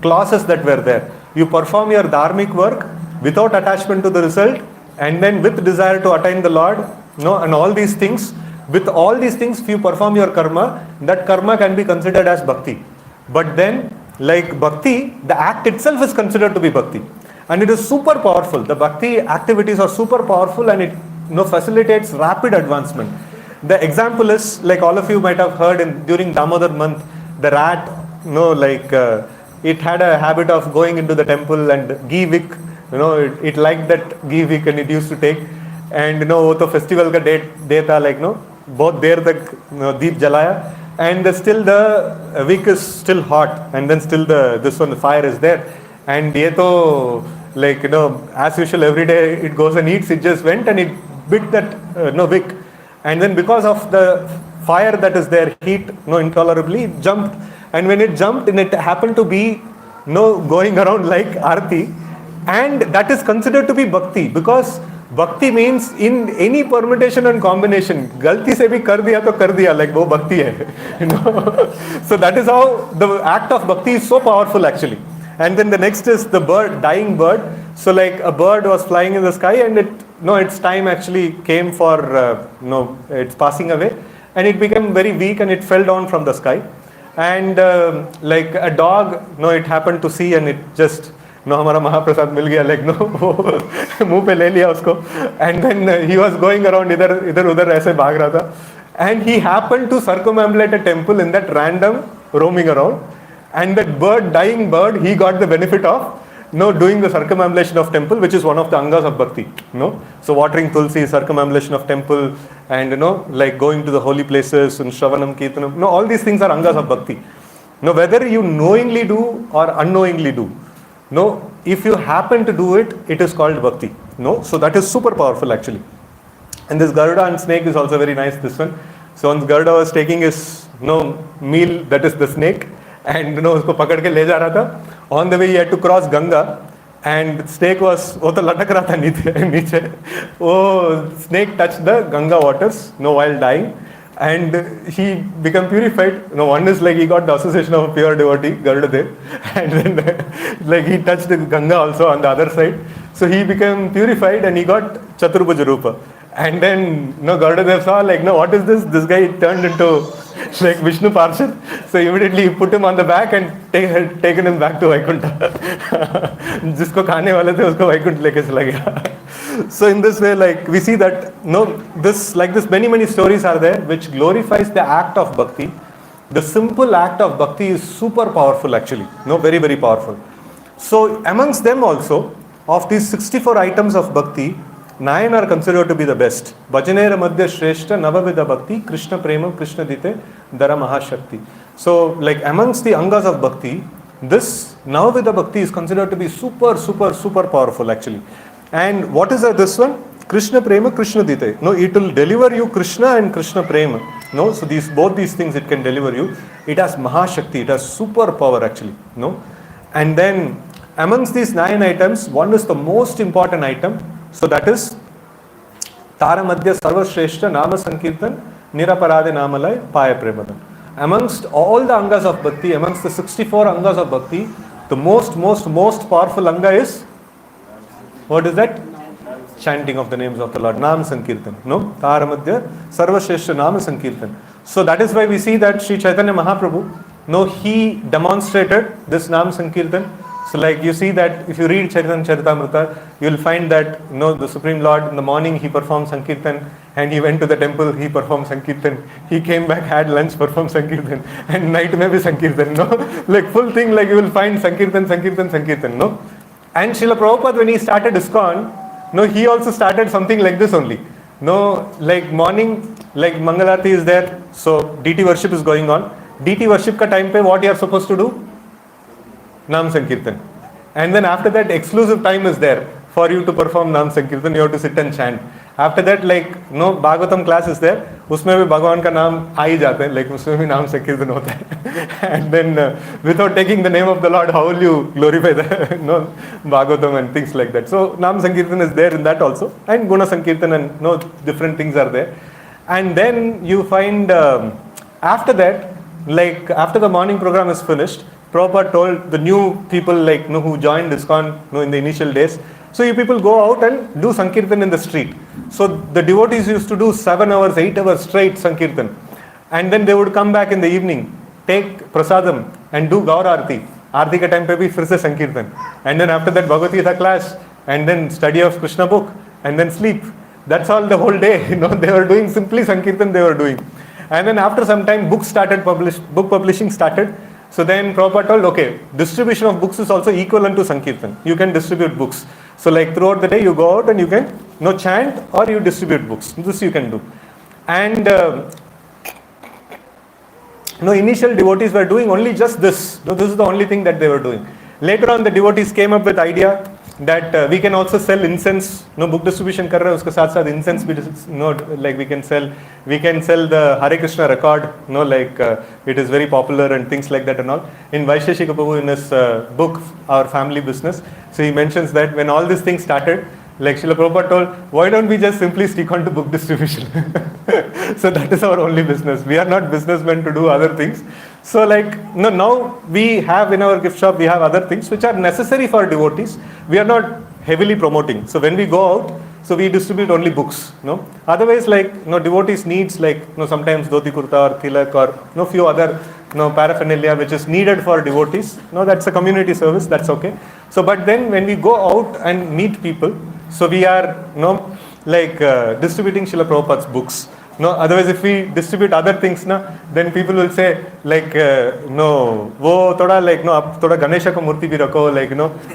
S1: clauses that were there. You perform your dharmic work without attachment to the result, and then with desire to attain the Lord, and all these things. With all these things, if you perform your karma, that karma can be considered as bhakti. But then, like bhakti, the act itself is considered to be bhakti. And it is super powerful. The bhakti activities are super powerful, and it facilitates rapid advancement. The example is, like all of you might have heard during Damodar month, the rat, it had a habit of going into the temple and ghee wick, it liked that ghee wick and it used to take. And वो तो festival का day था, like बहुत देर तक दीप जलाया, and still the wick is still hot, and then still the fire is there. And ये तो as usual every day it goes and eats. It just went and it bit that wick, and then because of the fire that is there, heat intolerably, it jumped. And when it jumped, and it happened to be going around like arati, and that is considered to be bhakti, because bhakti means in any permutation and combination, galti se bhi kar diya, like wo bhakti hai. So that is how the act of bhakti is so powerful actually. And then the next is the dying bird. So like a bird was flying in the sky, and its time actually came for it's passing away, and it became very weak and it fell down from the sky. And like a dog, it happened to see, and it just हमारा महाप्रसाद मिल गया, like मुंह पे ले लिया उसको. And then he was going around इधर उधर ऐसे भाग रहा था, and he happened to circumambulate a temple in that random roaming around, and that dying bird, he got the benefit of doing the circumambulation of temple, which is one of the angas of bhakti. So watering tulsi, circumambulation of temple, and like going to the holy places and shravanam kirtanam, all these things are angas of bhakti. Whether you knowingly do or unknowingly do, if you happen to do it, it is called bhakti. So that is super powerful actually. And this Garuda and snake is also very nice, this one. So once Garuda was taking his meal, that is the snake, and उसको पकड़ के ले जा रहा था. On the way he had to cross Ganga, and snake was वो तो लटक रहा था नीचे. वो snake touched the Ganga waters while dying, and he became purified. One is like he got the association of a pure devotee, Garuda Dev, and then like he touched the Ganga also on the other side. So he became purified and he got Chaturbhuja Rupa. And then Garuda Dev saw like, what is this? This guy turned into like Vishnu Parshad. So immediately he put him on the back and taken him back to Vaikuntha. जिसको खाने वाले थे उसको वैकुंठ लेके चला गया. So in this way, like we see that this many stories are there which glorifies the act of bhakti. The simple act of bhakti is super powerful actually. Very, very powerful. So amongst them also, of these 64 items of bhakti, 9 are considered to be the best. Bhajanera Madhya Shreshta Navavida Bhakti Krishna Prema Krishna Dite Dara Mahashakti. So like amongst the angas of bhakti, this Navavida Bhakti is considered to be super, super, super powerful actually. And what is this one? Krishna Prema Krishna Dite. It will deliver you Krishna and Krishna Prema. So both these things it can deliver you. It has Mahashakti, it has super power actually. And then amongst these 9 items, one is the most important item. So that is Tara Madhya Sarva Shreshta Nama Sankirtan Niraparade Namalay Paya Premadan. Amongst all the angas of bhakti, amongst the 64 angas of bhakti, the most powerful anga is, what is that? Chanting of the names of the Lord, Nam Sankirtan. Tara Madhya Sarva Shreshta Nama Sankirtan. So that is why we see that Sri Chaitanya Mahaprabhu, he demonstrated this Nam Sankirtan. So like you see that if you read Chaitanya Charitamrita, you will find that the Supreme Lord in the morning he performed Sankirtan, and he went to the temple, he performed Sankirtan, he came back, had lunch, performed Sankirtan, and night mein bhi Sankirtan, like full thing, like you will find Sankirtan. And Srila Prabhupada, when he started ISKCON, no, he also started something like this only. No, like morning, like Mangalarti is there, so DT worship is going on. DT worship ka time pe what you are supposed to do? Nam Sankirtan. And then after that, exclusive time is there for you to perform Nam Sankirtan. You have to sit and chant. After that, like no Bhagavatam class is there. उसमें भी भगवान का नाम आ ही जाते हैं, like उसमें भी नाम संकीर्तन होता है. And then without taking the name of the Lord, how will you glorify the no Bhagavatam and things like that? So Nam Sankirtan is there in that also, and Guna Sankirtan and no different things are there. And then you find after that, like after the morning program is finished, Prabhupada told the new people like who joined ISKCON in the initial days, so you people go out and do Sankirtan in the street. So the devotees used to do 7 hours, 8 hours straight Sankirtan. And then they would come back in the evening, take prasadam and do Gaur Aarti. Aarti ka time pe bhi fir se Sankirtan. And then after that Bhagavad Gita class, and then study of Krishna book, and then sleep. That's all the whole day. They were doing simply Sankirtan they were doing. And then after some time book publishing started. So then Prabhupada told, okay, distribution of books is also equivalent to Sankirtan. You can distribute books. So like throughout the day you go out and you can chant or you distribute books. This you can do. And initial devotees were doing only just this. This is the only thing that they were doing. Later on the devotees came up with idea that we can also sell incense. Book distribution kar rahe hai, uske saath saath incense bhi, like we can sell the Harikshetra record, like it is very popular and things like that and all. In Vaisheshika Prabhu, in his book Our Family Business, so he mentions that when all these things started, like Srila Prabhupada told, why don't we just simply stick on to book distribution? So that is our only business. We are not businessmen to do other things. So like now we have in our gift shop, we have other things which are necessary for devotees. We are not heavily promoting. So when we go out, so we distribute only books. Otherwise, like devotees needs like sometimes dhoti kurta or tilak or few other paraphernalia which is needed for devotees. That's a community service. That's okay. So but then when we go out and meet people, so we are distributing Srila Prabhupada's books. Otherwise if we distribute other things then people will say like वो थोड़ा like आप थोड़ा गणेश का मूर्ति भी रखो, like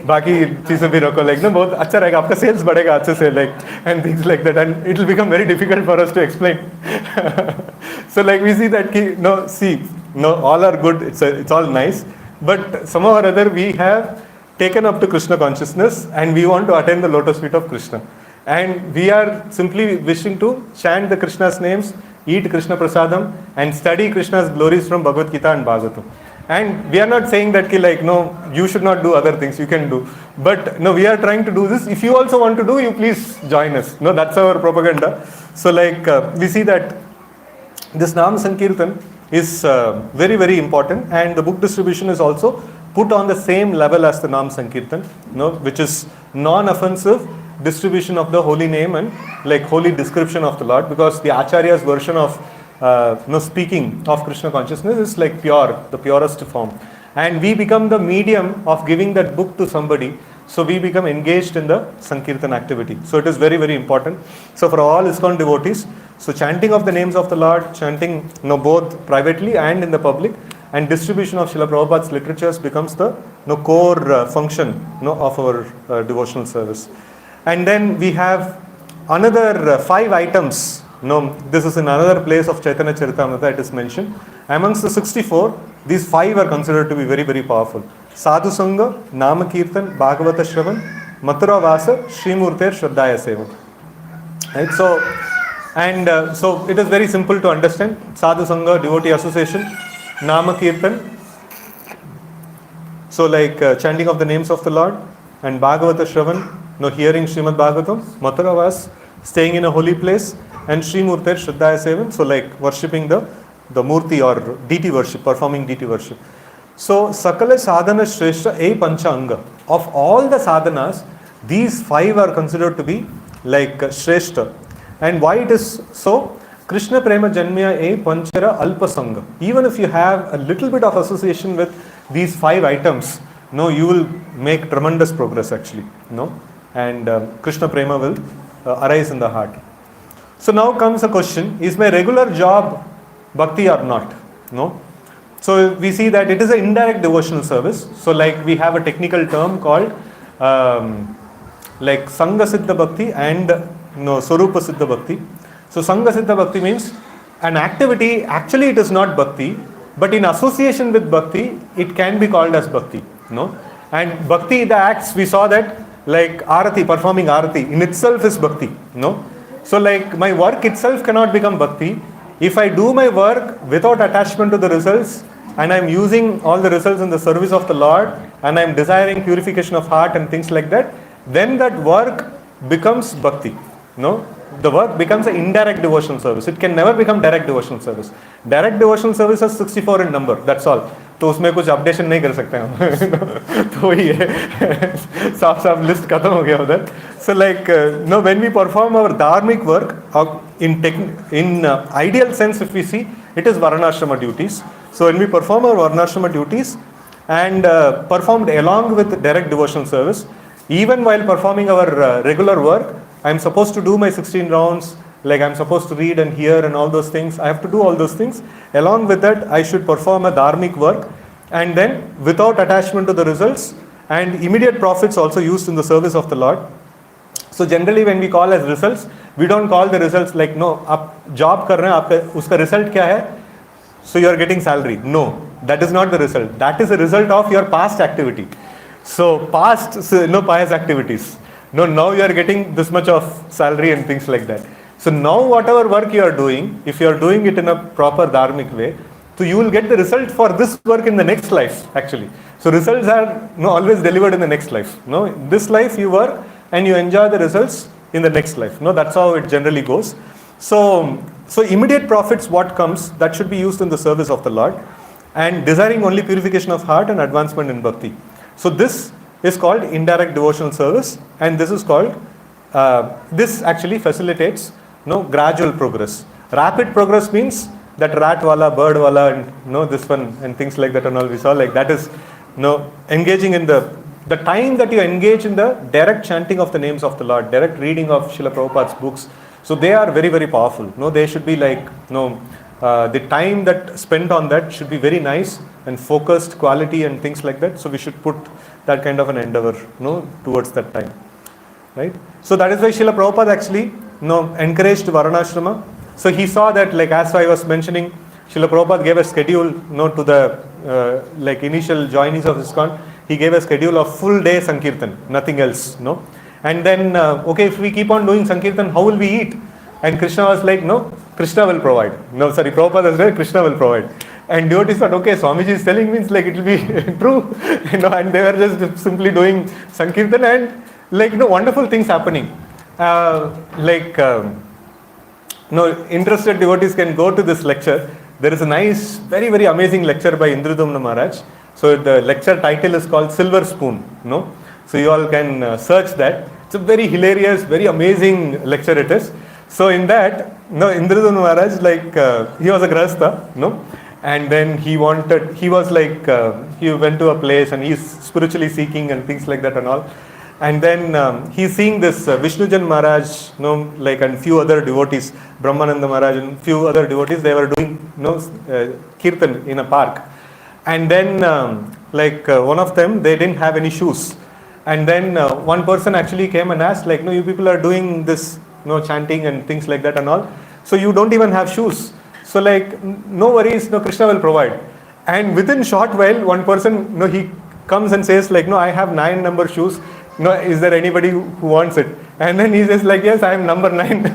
S1: बाकी चीजें भी रखो, like बहुत अच्छा रहेगा, आपका sales बढ़ेगा अच्छे से, like and things like that, and it will become very difficult for us to explain. So like we see that all are good, it's all nice, but somehow or other we have taken up to Krishna consciousness and we want to attain the lotus feet of Krishna. And we are simply wishing to chant the Krishna's names, eat Krishna prasadam, and study Krishna's glories from Bhagavad Gita and Bhagavatam. And we are not saying that you should not do other things, you can do. But we are trying to do this. If you also want to do, you please join us. That's our propaganda. So like we see that this Nam Sankirtan is very, very important, and the book distribution is also put on the same level as the Nam Sankirtan, which is non-offensive distribution of the holy name and like holy description of the Lord, because the Acharya's version of speaking of Krishna consciousness is like pure, the purest form. And we become the medium of giving that book to somebody, so we become engaged in the Sankirtan activity. So it is very, very important. So for all ISKCON devotees, so chanting of the names of the Lord, chanting both privately and in the public, and distribution of Srila Prabhupada's literatures becomes the core function of our devotional service. And then we have another 5 items. This is in another place of Chaitanya Charitamrita it is mentioned. Amongst the 64, these 5 are considered to be very, very powerful. Sadhu Sangha, Nama Kirtan, Bhagavata Shravan, Mathura Vasa, Srimurter Shraddhaya Seva. Right? So it is very simple to understand. Sadhu Sangha, devotee association, Nama Kirtan, so like chanting of the names of the Lord, and Bhagavata Shravan, hearing Srimad Bhagavatam, Mathura Vas, staying in a holy place, and Srimurter Shraddhaya Sevan, so like worshipping the Murti or deity worship, performing deity worship. So Sakala Sadhana Shrestha E Pancha Anga. Of all the sadhanas, these 5 are considered to be like Shrestha. And why it is so? Krishna Prema Janmya E Panchara Alpa Sangha. Even if you have a little bit of association with these 5 items, you will make tremendous progress actually. And Krishna Prema will arise in the heart. So now comes a question, is my regular job bhakti or not? So we see that it is an indirect devotional service. So like we have a technical term called like Sangha Siddha Bhakti and Swarupa Siddha Bhakti. So Sangha Siddha Bhakti means an activity, actually it is not Bhakti, but in association with Bhakti, it can be called as Bhakti. No? And Bhakti, the acts, we saw that like Arati, performing Arati, in itself is Bhakti. No? So like my work itself cannot become Bhakti. If I do my work without attachment to the results, and I'm using all the results in the service of the Lord, and I'm desiring purification of heart and things like that, then that work becomes Bhakti. No? The work becomes an indirect devotional service. It can never become direct devotional service. Direct devotional service is 64 in number. That's all. तो उसमें कुछ updation नहीं कर सकते हम तो वही है साफ साफ लिस्ट खत्म हो गया उधर so like no, when we perform our dharmic work in ideal sense, if we see, it is varnashrama duties. So when we perform our varnashrama duties and performed along with direct devotional service, even while performing our regular work, I am supposed to do my 16 rounds, like I am supposed to read and hear and all those things. I have to do all those things. Along with that, I should perform a dharmic work, and then without attachment to the results, and immediate profits also used in the service of the Lord. So generally when we call as results, we don't call the results like, no, आप job कर रहे हैं, आपका उसका result क्या है? So you are getting salary. No, that is not the result. That is a result of your past activity. So pious activities. No, now you are getting this much of salary and things like that. So now whatever work you are doing, if you are doing it in a proper dharmic way, so you will get the result for this work in the next life actually. So results are always delivered in the next life. No, this life you work and you enjoy the results in the next life. No, that's how it generally goes. So immediate profits, what comes, that should be used in the service of the Lord, and desiring only purification of heart and advancement in bhakti. So this is called indirect devotional service, and this is called, this actually facilitates gradual progress. Rapid progress means that rat wala, bird wala, and this one and things like that and all we saw, like that is engaging in the time that you engage in the direct chanting of the names of the Lord, direct reading of Srila Prabhupada's books. So they are very, very powerful. They should be like, the time that spent on that should be very nice and focused, quality and things like that. So we should put that kind of an endeavor, towards that time, right? So that is why Srila Prabhupada actually, encouraged Varnashrama. So he saw that, like as I was mentioning, Srila Prabhupada gave a schedule, to the like initial joinees of ISKCON. He gave a schedule of full day Sankirtan, nothing else, And then, okay, if we keep on doing Sankirtan, how will we eat? And Krishna was like, no, Krishna will provide. No, sorry, Prabhupada said, Krishna will provide. And devotees thought, okay, Swamiji is telling means like it will be true. And they were just simply doing Sankirtan and like, wonderful things happening. Interested devotees can go to this lecture. There is a nice, very, very amazing lecture by Indradumna Maharaj. So the lecture title is called Silver Spoon. So you all can search that. It's a very hilarious, very amazing lecture it is. So in that, Indradumna Maharaj, like he was a grahastha, and then he went to a place and he's spiritually seeking and things like that and all. And then he's seeing this Vishnujan Maharaj, and few other devotees, Brahmananda Maharaj and few other devotees, they were doing, kirtan in a park. And then, one of them, they didn't have any shoes. And then one person actually came and asked, like, you people are doing this, chanting and things like that and all. So you don't even have shoes. So like, no worries, Krishna will provide. And within short while, one person, he comes and says, like, I have 9 number shoes. Is there anybody who wants it? And then he says, like, yes, I am number 9.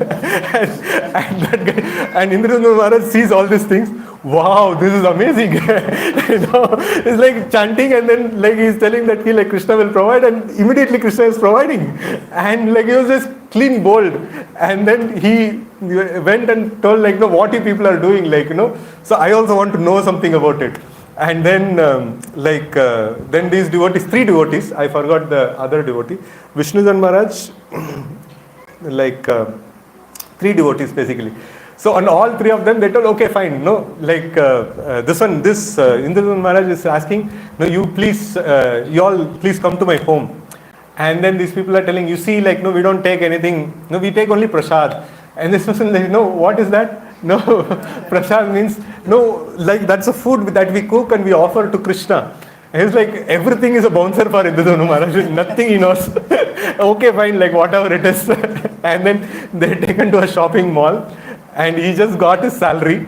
S1: and that guy, and Indradumna Maharaj sees all these things. Wow, this is amazing. It's like chanting, and then like he's telling that like Krishna will provide, and immediately Krishna is providing. And like he was just clean bold. And then he went and told like, what you people are doing, like, so I also want to know something about it. And then then these devotees, 3 devotees, I forgot the other devotee, Vishnujan Maharaj, 3 devotees basically. So on all 3 of them, they told, okay, fine, this Indradumna Maharaj is asking, you all please come to my home. And then these people are telling, you see, like, we don't take anything, we take only prasad. And this person, like, what is that? Prasad means, that's a food that we cook and we offer to Krishna. He's like, everything is a bouncer for Indradanu Maharaj. Nothing he knows. Okay, fine, like whatever it is. And then they're taken to a shopping mall, and he just got his salary.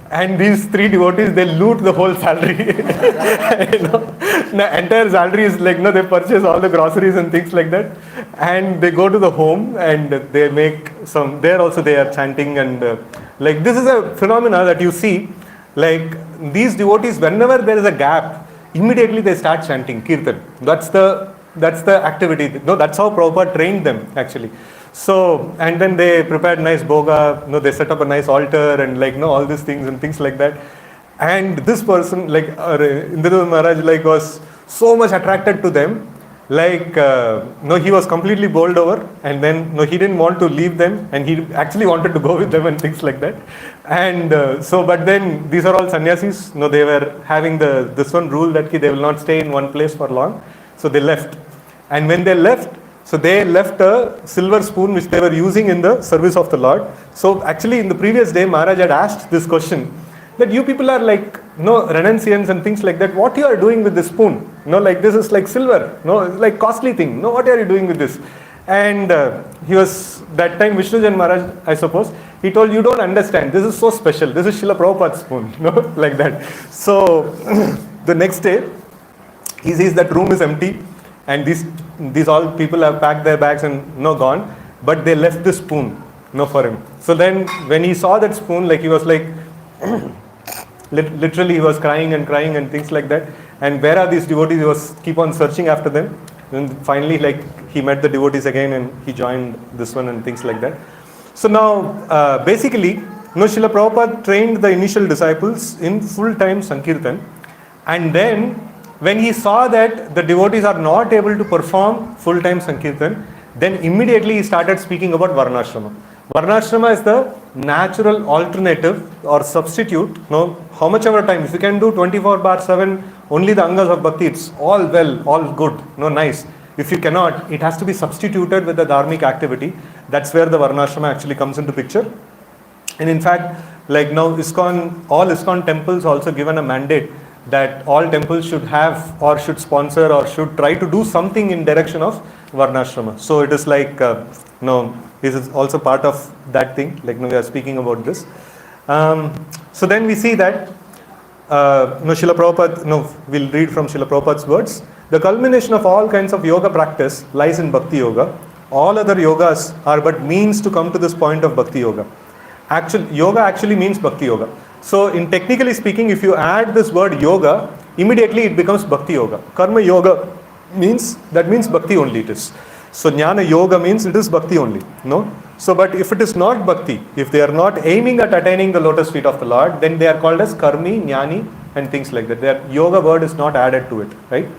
S1: And these three devotees, they loot the whole salary. The entire salary is like, they purchase all the groceries and things like that. And they go to the home and they make some, there also they are chanting and like this is a phenomena that you see, like these devotees, whenever there is a gap, immediately they start chanting Kirtan. That's the activity. That's how Prabhupada trained them actually. So, and then they prepared nice boga, they set up a nice altar and like, all these things and things like that. And this person, like Indradanu Maharaj, like was so much attracted to them, like, he was completely bowled over, and then, he didn't want to leave them, and he actually wanted to go with them and things like that. And but then these are all sannyasis, they were having this one rule that they will not stay in one place for long. So they left. And when they left, so they left a silver spoon which they were using in the service of the Lord. So actually in the previous day, Maharaj had asked this question, that you people are like, renunciants and things like that. What you are doing with this spoon? Like this is like silver, it's like costly thing. What are you doing with this? And he was, that time Vishnujan Maharaj, I suppose, he told, you don't understand. This is so special. This is Srila Prabhupada's spoon, like that. So the next day, he sees that room is empty. And these all people have packed their bags and gone, but they left the spoon for him. So then when he saw that spoon, like he was like, literally he was crying and things like that. And where are these devotees? He was keep on searching after them. And finally, like he met the devotees again and he joined this one and things like that. So now, basically, Srila Prabhupada trained the initial disciples in full-time Sankirtan, and then when he saw that the devotees are not able to perform full-time Sankirtan, then immediately he started speaking about Varnashrama. Varnashrama is the natural alternative or substitute. How much ever time, if you can do 24/7, only the angas of bhakti, it's all well, all good, nice. If you cannot, it has to be substituted with the dharmic activity. That's where the Varnashrama actually comes into picture. And in fact, like now all ISKCON temples also given a mandate that all temples should have or should sponsor or should try to do something in direction of Varnashrama. So it is like, this is also part of that thing, like we are speaking about this. So then we see that, Srila Prabhupada, we'll read from Srila Prabhupada's words. The culmination of all kinds of yoga practice lies in Bhakti Yoga. All other yogas are but means to come to this point of Bhakti Yoga. Yoga actually means Bhakti Yoga. So in technically speaking, if you add this word yoga, immediately it becomes Bhakti Yoga. Karma Yoga means Bhakti only it is. So Jnana Yoga means it is Bhakti only. So but if it is not Bhakti, if they are not aiming at attaining the lotus feet of the Lord, then they are called as Karmi, Jnani and things like that. Their yoga word is not added to it, right?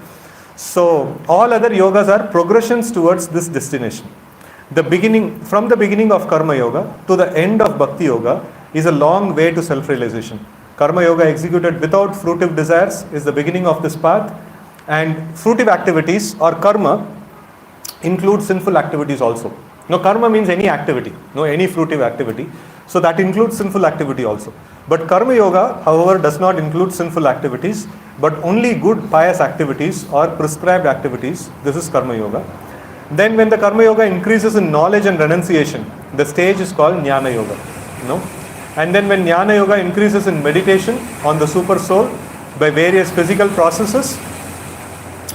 S1: So all other yogas are progressions towards this destination. From the beginning of Karma Yoga to the end of Bhakti Yoga is a long way to self-realization. Karma Yoga executed without fruitive desires is the beginning of this path, and fruitive activities or karma include sinful activities also. Karma means any activity, any fruitive activity. So that includes sinful activity also. But Karma Yoga, however, does not include sinful activities, but only good pious activities or prescribed activities. This is Karma Yoga. Then when the Karma Yoga increases in knowledge and renunciation, the stage is called Jnana Yoga. And then when Jnana Yoga increases in meditation on the super soul by various physical processes,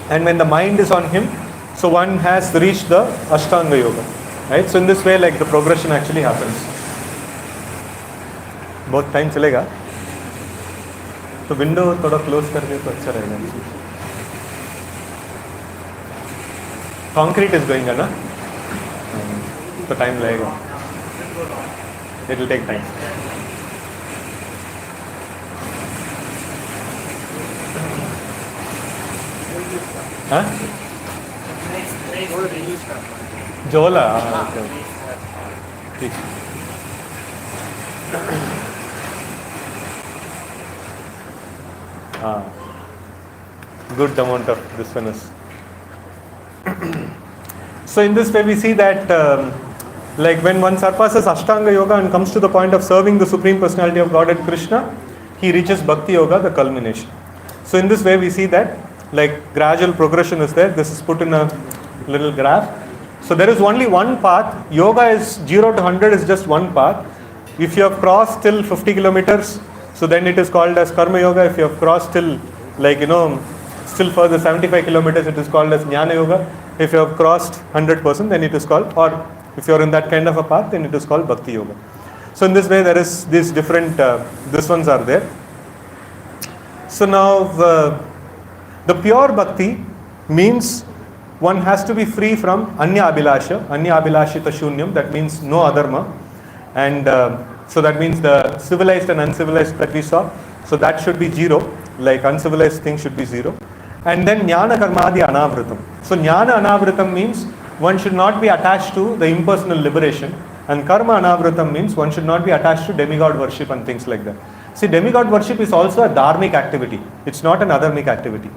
S1: and when the mind is on him, so one has reached the Ashtanga Yoga. Right? So in this way, like the progression actually happens. बहुत time चलेगा तो window थोड़ा close कर दे तो अच्छा रहेगा. Concrete is going ना तो टाइम लगेगा. It will take time. हाँ जोला ठीक. Good amount of this one is. So in this way we see that like when one surpasses Ashtanga Yoga and comes to the point of serving the Supreme Personality of Godhead Krishna, he reaches Bhakti Yoga, the culmination. So in this way we see that like gradual progression is there. This is put in a little graph. So there is only one path. Yoga is 0 to 100 is just one path. If you have crossed till 50 kilometers, so then it is called as Karma Yoga. If you have crossed till, like, still further 75 kilometers, it is called as Jnana Yoga. If you have crossed 100%, then it is called, or if you are in that kind of a path, then it is called Bhakti Yoga. So in this way, there is these different, this ones are there. So now, the pure Bhakti means one has to be free from Anya Abhilasha, Anya Abhilashita Shunyam, that means no adharma. And so that means the civilized and uncivilized that we saw, so that should be 0, like uncivilized things should be 0. And then Jnana Karmadi Anavritam. So Jnana Anavritam means one should not be attached to the impersonal liberation, and Karma Anavritam means one should not be attached to demigod worship and things like that. See, demigod worship is also a dharmic activity. It's not an adharmic activity.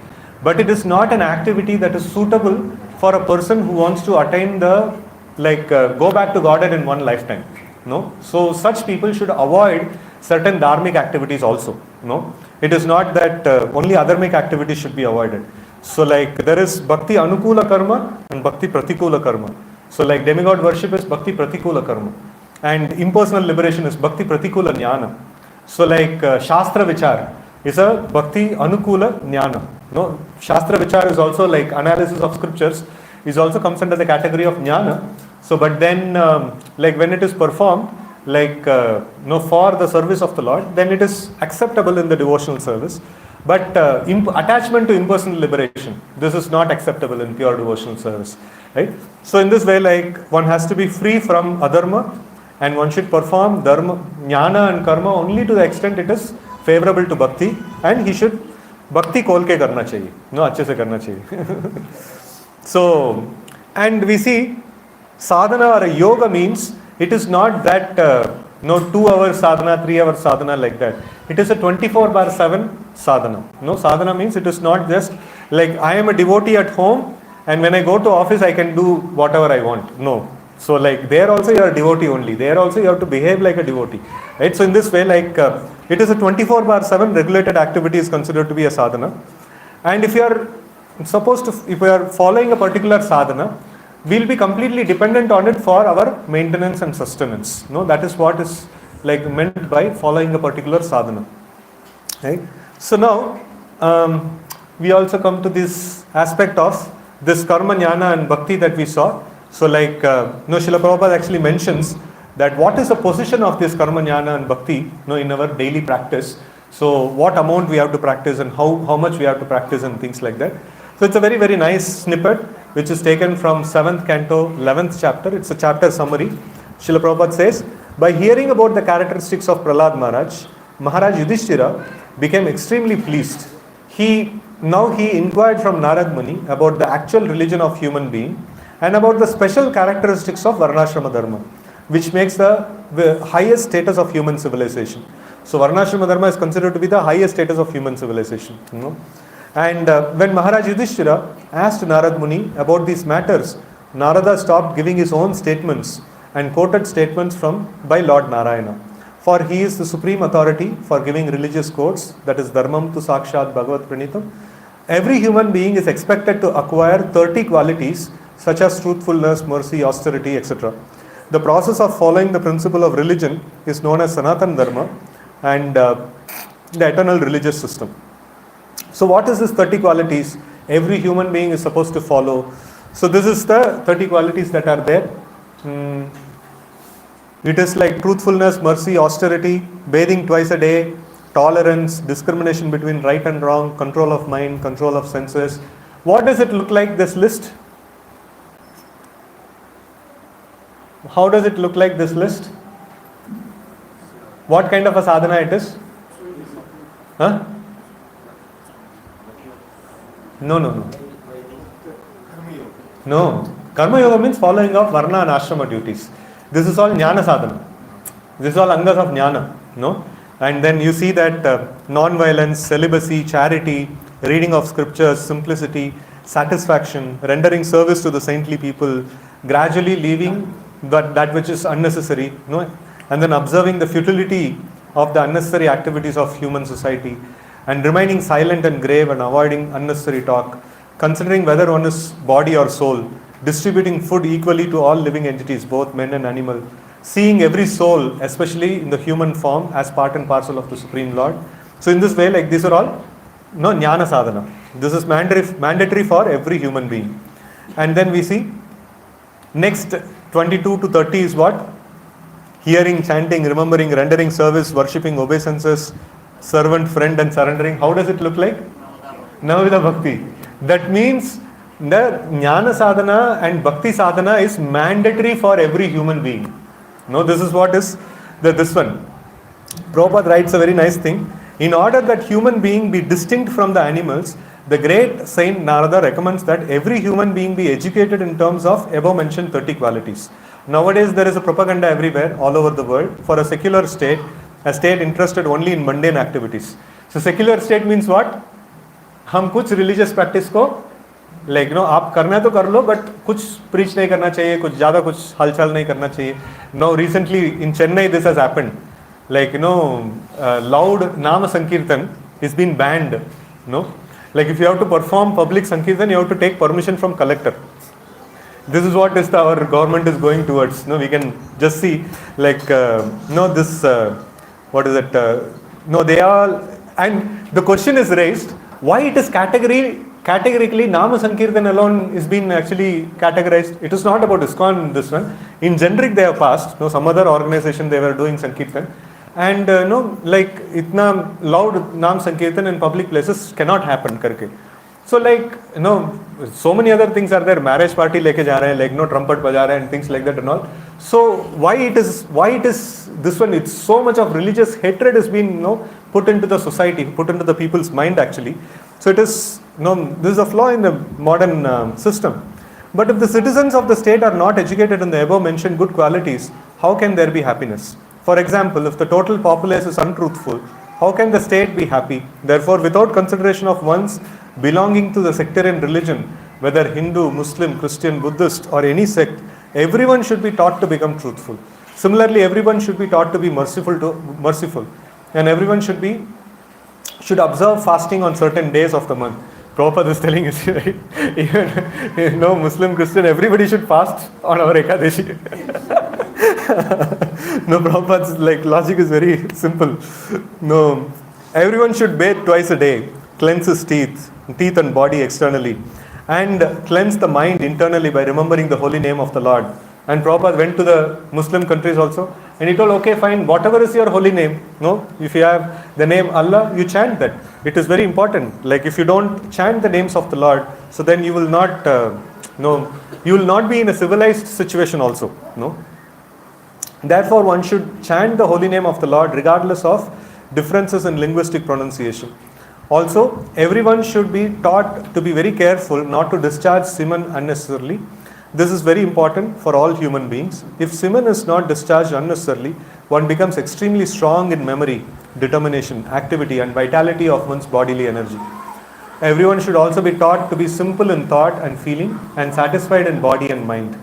S1: But it is not an activity that is suitable for a person who wants to attain the, go back to Godhead in one lifetime. No? So such people should avoid certain dharmic activities also. No? It is not that only adharmic activities should be avoided. So there is Bhakti Anukula Karma and Bhakti Pratikula Karma. So demigod worship is Bhakti Pratikula Karma. And impersonal liberation is Bhakti Pratikula Jnana. So Shastra Vichar is a Bhakti Anukula Jnana. No, Shastra Vichar is also analysis of scriptures, is also comes under the category of Jnana. So but then when it is performed for the service of the Lord, then it is acceptable in the devotional service. But attachment to impersonal liberation, this is not acceptable in pure devotional service. Right? So in this way, one has to be free from adharma, and one should perform dharma, jnana and karma only to the extent it is favorable to bhakti, and he should bhakti kol ke karna chahiye, no, अच्छे से करना चाहिए. So, and we see sadhana or a yoga means it is not that 2 hours sadhana, 3 hours sadhana like that. It is a 24/7 sadhana. No, sadhana means it is not just I am a devotee at home and when I go to office I can do whatever I want. No. So there also you are a devotee only. There also you have to behave like a devotee. Right? So in this way it is a 24/7 regulated activity is considered to be a sadhana. And if you are if we are following a particular sadhana, we will be completely dependent on it for our maintenance and sustenance. No, that is what is meant by following a particular sadhana. Right? So now we also come to this aspect of this karma, jnana and bhakti that we saw. So Srila Prabhupada actually mentions that what is the position of this karma, jnana and bhakti in our daily practice. So what amount we have to practice and how much we have to practice and things like that. So it's a very, very nice snippet which is taken from 7th canto, 11th chapter. It's a chapter summary. Srila Prabhupada says, by hearing about the characteristics of Prahlad Maharaj, Maharaj Yudhishthira became extremely pleased. Now he inquired from Narad Muni about the actual religion of human being and about the special characteristics of Varnashrama Dharma, which makes the highest status of human civilization. So Varnashrama Dharma is considered to be the highest status of human civilization. And when Maharaj Yudhishthira asked Narad Muni about these matters, Narada stopped giving his own statements and quoted statements by Lord Narayana. For he is the supreme authority for giving religious codes, that is Dharmam tu Sakshat Bhagavat Pranitam. Every human being is expected to acquire 30 qualities such as truthfulness, mercy, austerity, etc. The process of following the principle of religion is known as Sanatana Dharma and the eternal religious system. So what is this 30 qualities every human being is supposed to follow? So this is the 30 qualities that are there. It is truthfulness, mercy, austerity, bathing twice a day, tolerance, discrimination between right and wrong, control of mind, control of senses. What does it look like, this list? How does it look like, this list? What kind of a sadhana it is? Huh? No. No. Karma yoga means following of varna and ashrama duties. This is all jnana sadhana. This is all angas of jnana. No? And then you see that non-violence, celibacy, charity, reading of scriptures, simplicity, satisfaction, rendering service to the saintly people, gradually leaving that which is unnecessary, and then observing the futility of the unnecessary activities of human society, and remaining silent and grave and avoiding unnecessary talk, considering whether one is body or soul, distributing food equally to all living entities, both men and animal, seeing every soul, especially in the human form, as part and parcel of the Supreme Lord. So in this way, like these are all jnana sadhana. This is mandatory for every human being. And then we see next 22 to 30 is what? Hearing, chanting, remembering, rendering service, worshipping, obeisances, servant, friend and surrendering. How does it look like? Navida Bhakti. That means the jnana sadhana and bhakti sadhana is mandatory for every human being. No, this is what is this one. Prabhupada writes a very nice thing. In order that human being be distinct from the animals, the great Saint Narada recommends that every human being be educated in terms of above mentioned 30 qualities. Nowadays there is a propaganda everywhere, all over the world, for a secular state, a state interested only in mundane activities. So secular state means what? हम कुछ religious practice को like आप करना है तो कर लो, but कुछ preach नहीं करना चाहिए, कुछ ज़्यादा कुछ हलचल नहीं करना चाहिए. Now recently in Chennai this has happened. Like loud Nama Sankirtan is been banned. Like if you have to perform public Sankirtan, you have to take permission from collector. This is what is our government is going towards. We can just see like this what is it? They all, and the question is raised, why it is categorically Nama Sankirtan alone is being actually categorized. It is not about ISKCON, this one. In generic they have passed. Some other organization they were doing Sankirtan. And like itna loud Nam Sankirtan in public places cannot happen karke. So like so many other things are there. Marriage party leke ja rahe, like trumpet baja rahe and things like that and all. So why it is this one? It's so much of religious hatred has been put into the society, put into the people's mind actually. So it is this is a flaw in the modern system. But if the citizens of the state are not educated in the above mentioned good qualities, how can there be happiness? For example, if the total populace is untruthful, how can the state be happy? Therefore, without consideration of one's belonging to the sectarian religion, whether Hindu, Muslim, Christian, Buddhist or any sect, everyone should be taught to become truthful. Similarly, everyone should be taught to be merciful. And everyone should observe fasting on certain days of the month. Prabhupada is telling us, right? Even Muslim, Christian, everybody should fast on our Ekadashi. Prabhupada's logic is very simple. Everyone should bathe twice a day, cleanse his teeth and body externally, and cleanse the mind internally by remembering the holy name of the Lord. And Prabhupada went to the Muslim countries also, and he told, okay, fine, whatever is your holy name, if you have the name Allah, you chant that. It is very important. Like if you don't chant the names of the Lord, so then you will not, you will not be in a civilized situation also. Therefore, one should chant the holy name of the Lord regardless of differences in linguistic pronunciation. Also, everyone should be taught to be very careful not to discharge semen unnecessarily. This is very important for all human beings. If semen is not discharged unnecessarily, one becomes extremely strong in memory, determination, activity and vitality of one's bodily energy. Everyone should also be taught to be simple in thought and feeling and satisfied in body and mind.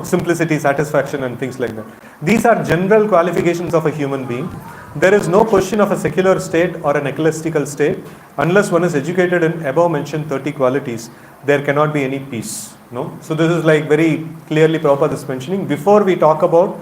S1: Simplicity, satisfaction and things like that. These are general qualifications of a human being. There is no question of a secular state or an ecclesiastical state. Unless one is educated in above mentioned 30 qualities, there cannot be any peace. So this is like very clearly Prabhupada is mentioning. Before we talk about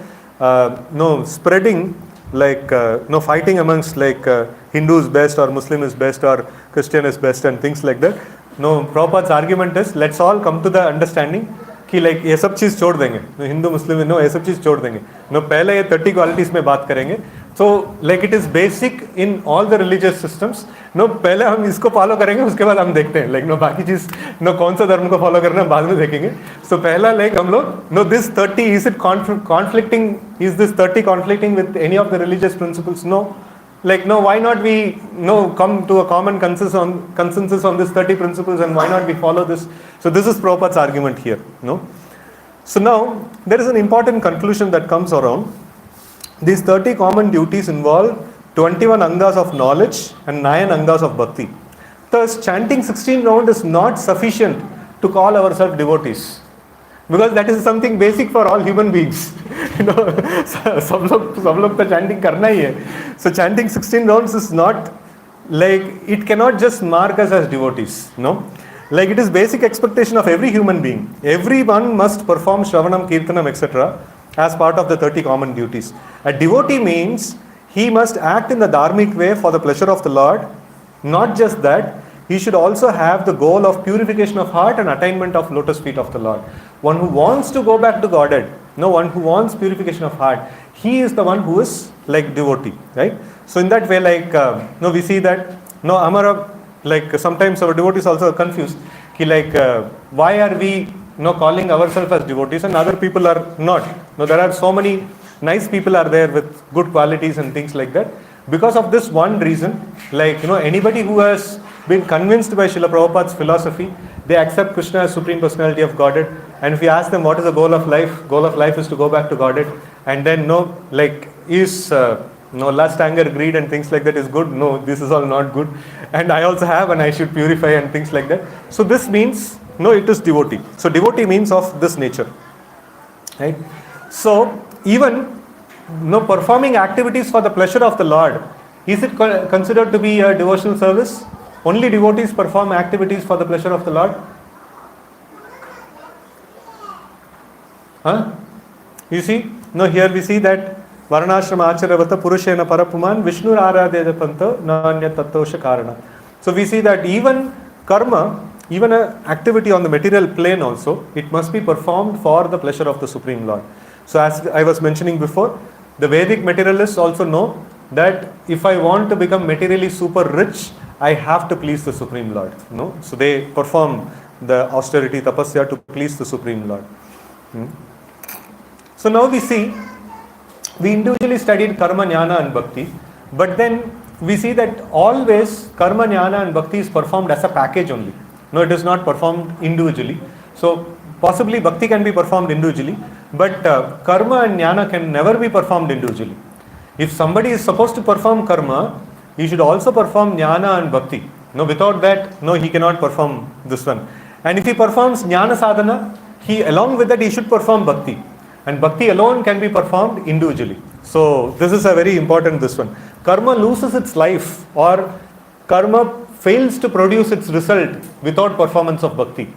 S1: spreading fighting amongst Hindu is best or Muslim is best or Christian is best and things like that. Prabhupada's argument is, let's all come to the understanding कि ये सब चीज़ छोड़ देंगे, हिंदू मुस्लिम ये सब चीज़ छोड़ देंगे. पहले ये 30 क्वालिटीज़ में बात करेंगे. So it is basic in all the religious systems. पहले हम इसको फॉलो करेंगे, उसके बाद हम देखते हैं बाकी चीज़ कौन सा धर्म को फॉलो करना है बाद में देखेंगे. So पहला हम लोग this 30 is it conflicting? Is this 30 conflicting with any of the religious principles? No. Why not we come to a common consensus on this 30 principles and why not we follow this? So this is Prabhupada's argument here. So now there is an important conclusion that comes around. These 30 common duties involve 21 angas of knowledge and 9 angas of bhakti. Thus, chanting 16 rounds is not sufficient to call ourselves devotees, because that is something basic for all human beings. सब लोग तो chanting करना ही है. So chanting 16 rounds is not like it cannot just mark us as devotees, no? Like it is basic expectation of every human being. Everyone must perform Shravanam, Kirtanam, etc. as part of the 30 common duties. A devotee means he must act in the dharmic way for the pleasure of the Lord. Not just that, he should also have the goal of purification of heart and attainment of lotus feet of the Lord. One who wants to go back to Godhead, no one who wants purification of heart, he is the one who is like devotee, right? So in that way, like no, we see that no Amara, like sometimes our devotees also are confused. Ki like why are we calling ourselves as devotees and other people are not? No, there are so many nice people are there with good qualities and things like that. Because of this one reason, like anybody who has been convinced by Srila Prabhupada's philosophy, they accept Krishna as Supreme Personality of Godhead. And if you ask them what is the goal of life is to go back to Godhead. And then like is lust, anger, greed and things like that is good? No, this is all not good. And I also have and I should purify and things like that. So this means, it is devotee. So devotee means of this nature. Right? So even performing activities for the pleasure of the Lord, is it considered to be a devotional service? Only devotees perform activities for the pleasure of the Lord? Huh? You see? Here we see that Varnashrama Acharavata Purushena Parapuman Vishnu Aradedapanta Nanya Tattosha Karana. So we see that even karma, even an activity on the material plane also, it must be performed for the pleasure of the Supreme Lord. So as I was mentioning before, the Vedic materialists also know that if I want to become materially super rich, I have to please the Supreme Lord. So they perform the austerity tapasya to please the Supreme Lord. So now we see, we individually studied karma, jnana and bhakti, but then we see that always karma, jnana and bhakti is performed as a package only. No, it is not performed individually. So possibly bhakti can be performed individually, but karma and jnana can never be performed individually. If somebody is supposed to perform karma, he should also perform jnana and bhakti. Without that, he cannot perform this one. And if he performs jnana sadhana, along with that he should perform bhakti. And bhakti alone can be performed individually. So this is a very important this one. Karma loses its life, or karma fails to produce its result without performance of bhakti.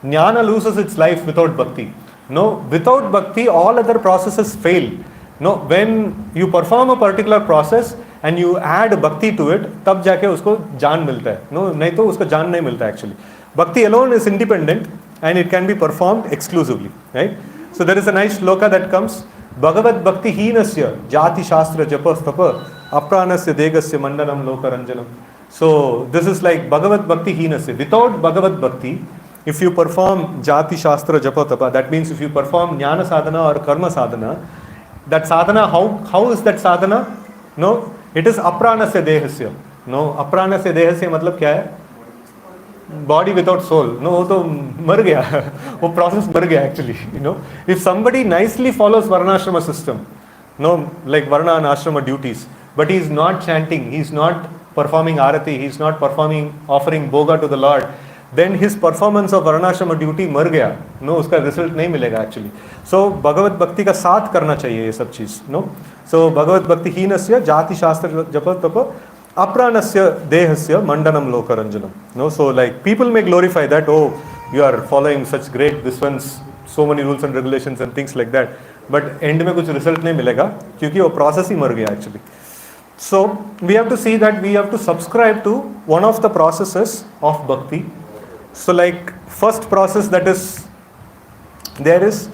S1: Jnana loses its life without bhakti. Without bhakti, all other processes fail. When you perform a particular process and you add bhakti to it, तब जाके उसको जान मिलता है. नहीं तो उसको जान नहीं मिलता actually. Bhakti alone is independent and it can be performed exclusively, right? So there is a nice shloka that comes, Bhagavad Bhakti Heenasya Jati Shastra Japa Stapa Apranasya Degasya Mandanam Lokaranjanam. So this is like Bhagavad Bhakti Heenasya. Without Bhagavad Bhakti, if you perform Jati Shastra Japa Tapa, that means if you perform Jnana Sadhana or Karma Sadhana, that sadhana, how is that sadhana? It is Apranasya Dehasya. Apranasya Dehasya matlab kya hai? Body without soul. वो तो मर गया. वो process मर गया actually. If somebody nicely follows Varnashrama system, like Varna and Ashrama duties, but he is not chanting, he is not performing arati, he is not offering bhoga to the Lord, then his performance of Varnashrama duty मर गया. उसका result नहीं मिलेगा actually. So Bhagavad Bhakti का साथ करना चाहिए ये सब चीज. So Bhagavad Bhakti हीनस्य जाति शास्त्र जप तप apranasya dehasya mandanam lokaranjanam. So like people may glorify that, you are following such great this one's so many rules and regulations and things like that, but end में कुछ result नहीं मिलेगा क्योंकि वो process ही मर गया actually. So we have to see that we have to subscribe to one of the processes of bhakti. So like first process that is there is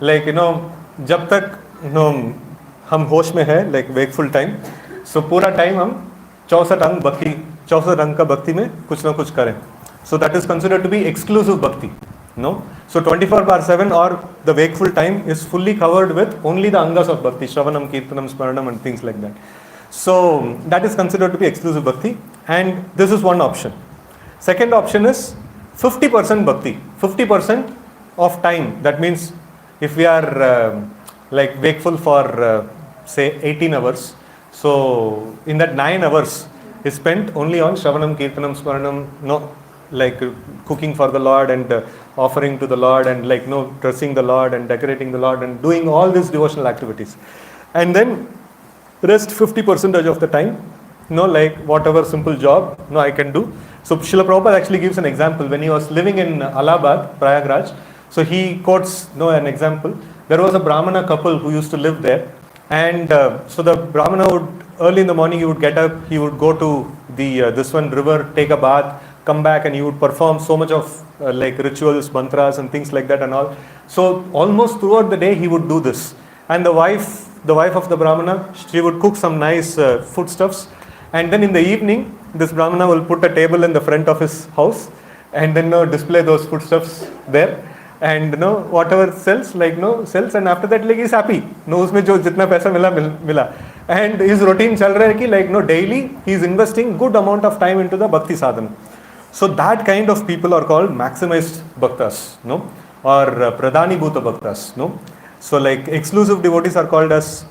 S1: like जब तक हम होश में है, like wakeful time, so पूरा time हम 64 अंग का भक्ति में कुछ ना कुछ करें. So that is considered to be exclusive bhakti. So 24/7 or the wakeful time is fully covered with only the angas of bhakti, Shravanam, Kirtanam, Smaranam and things like that. So that is considered to be exclusive bhakti, and this is one option. Second option is 50% bhakti, 50% of time. That means if we are like wakeful for say 18 hours, so in that 9 hours is spent only on Shravanam, Kirtanam, Smaranam, like cooking for the Lord and offering to the Lord and like dressing the Lord and decorating the Lord and doing all these devotional activities. And then rest 50% of the time like whatever simple job, I can do. So Srila Prabhupada actually gives an example. When he was living in Allahabad, Prayagraj, so he quotes, an example. There was a Brahmana couple who used to live there, and so the Brahmana would, early in the morning, he would get up, he would go to the this one river, take a bath, come back, and he would perform so much of like rituals, mantras, and things like that and all. So almost throughout the day he would do this. And the wife of the Brahmana, she would cook some nice foodstuffs, and then in the evening, this Brahmana will put a table in the front of his house, and then display those foodstuffs there, and whatever sells, like sells, and after that, like, he's happy. उसमें जो जितना पैसा मिला, and his routine चल रहा है कि like daily he is investing good amount of time into the bhakti sadhana. So that kind of people are called maximized bhaktas, or pradhani bhuta bhaktas, So like exclusive devotees are called as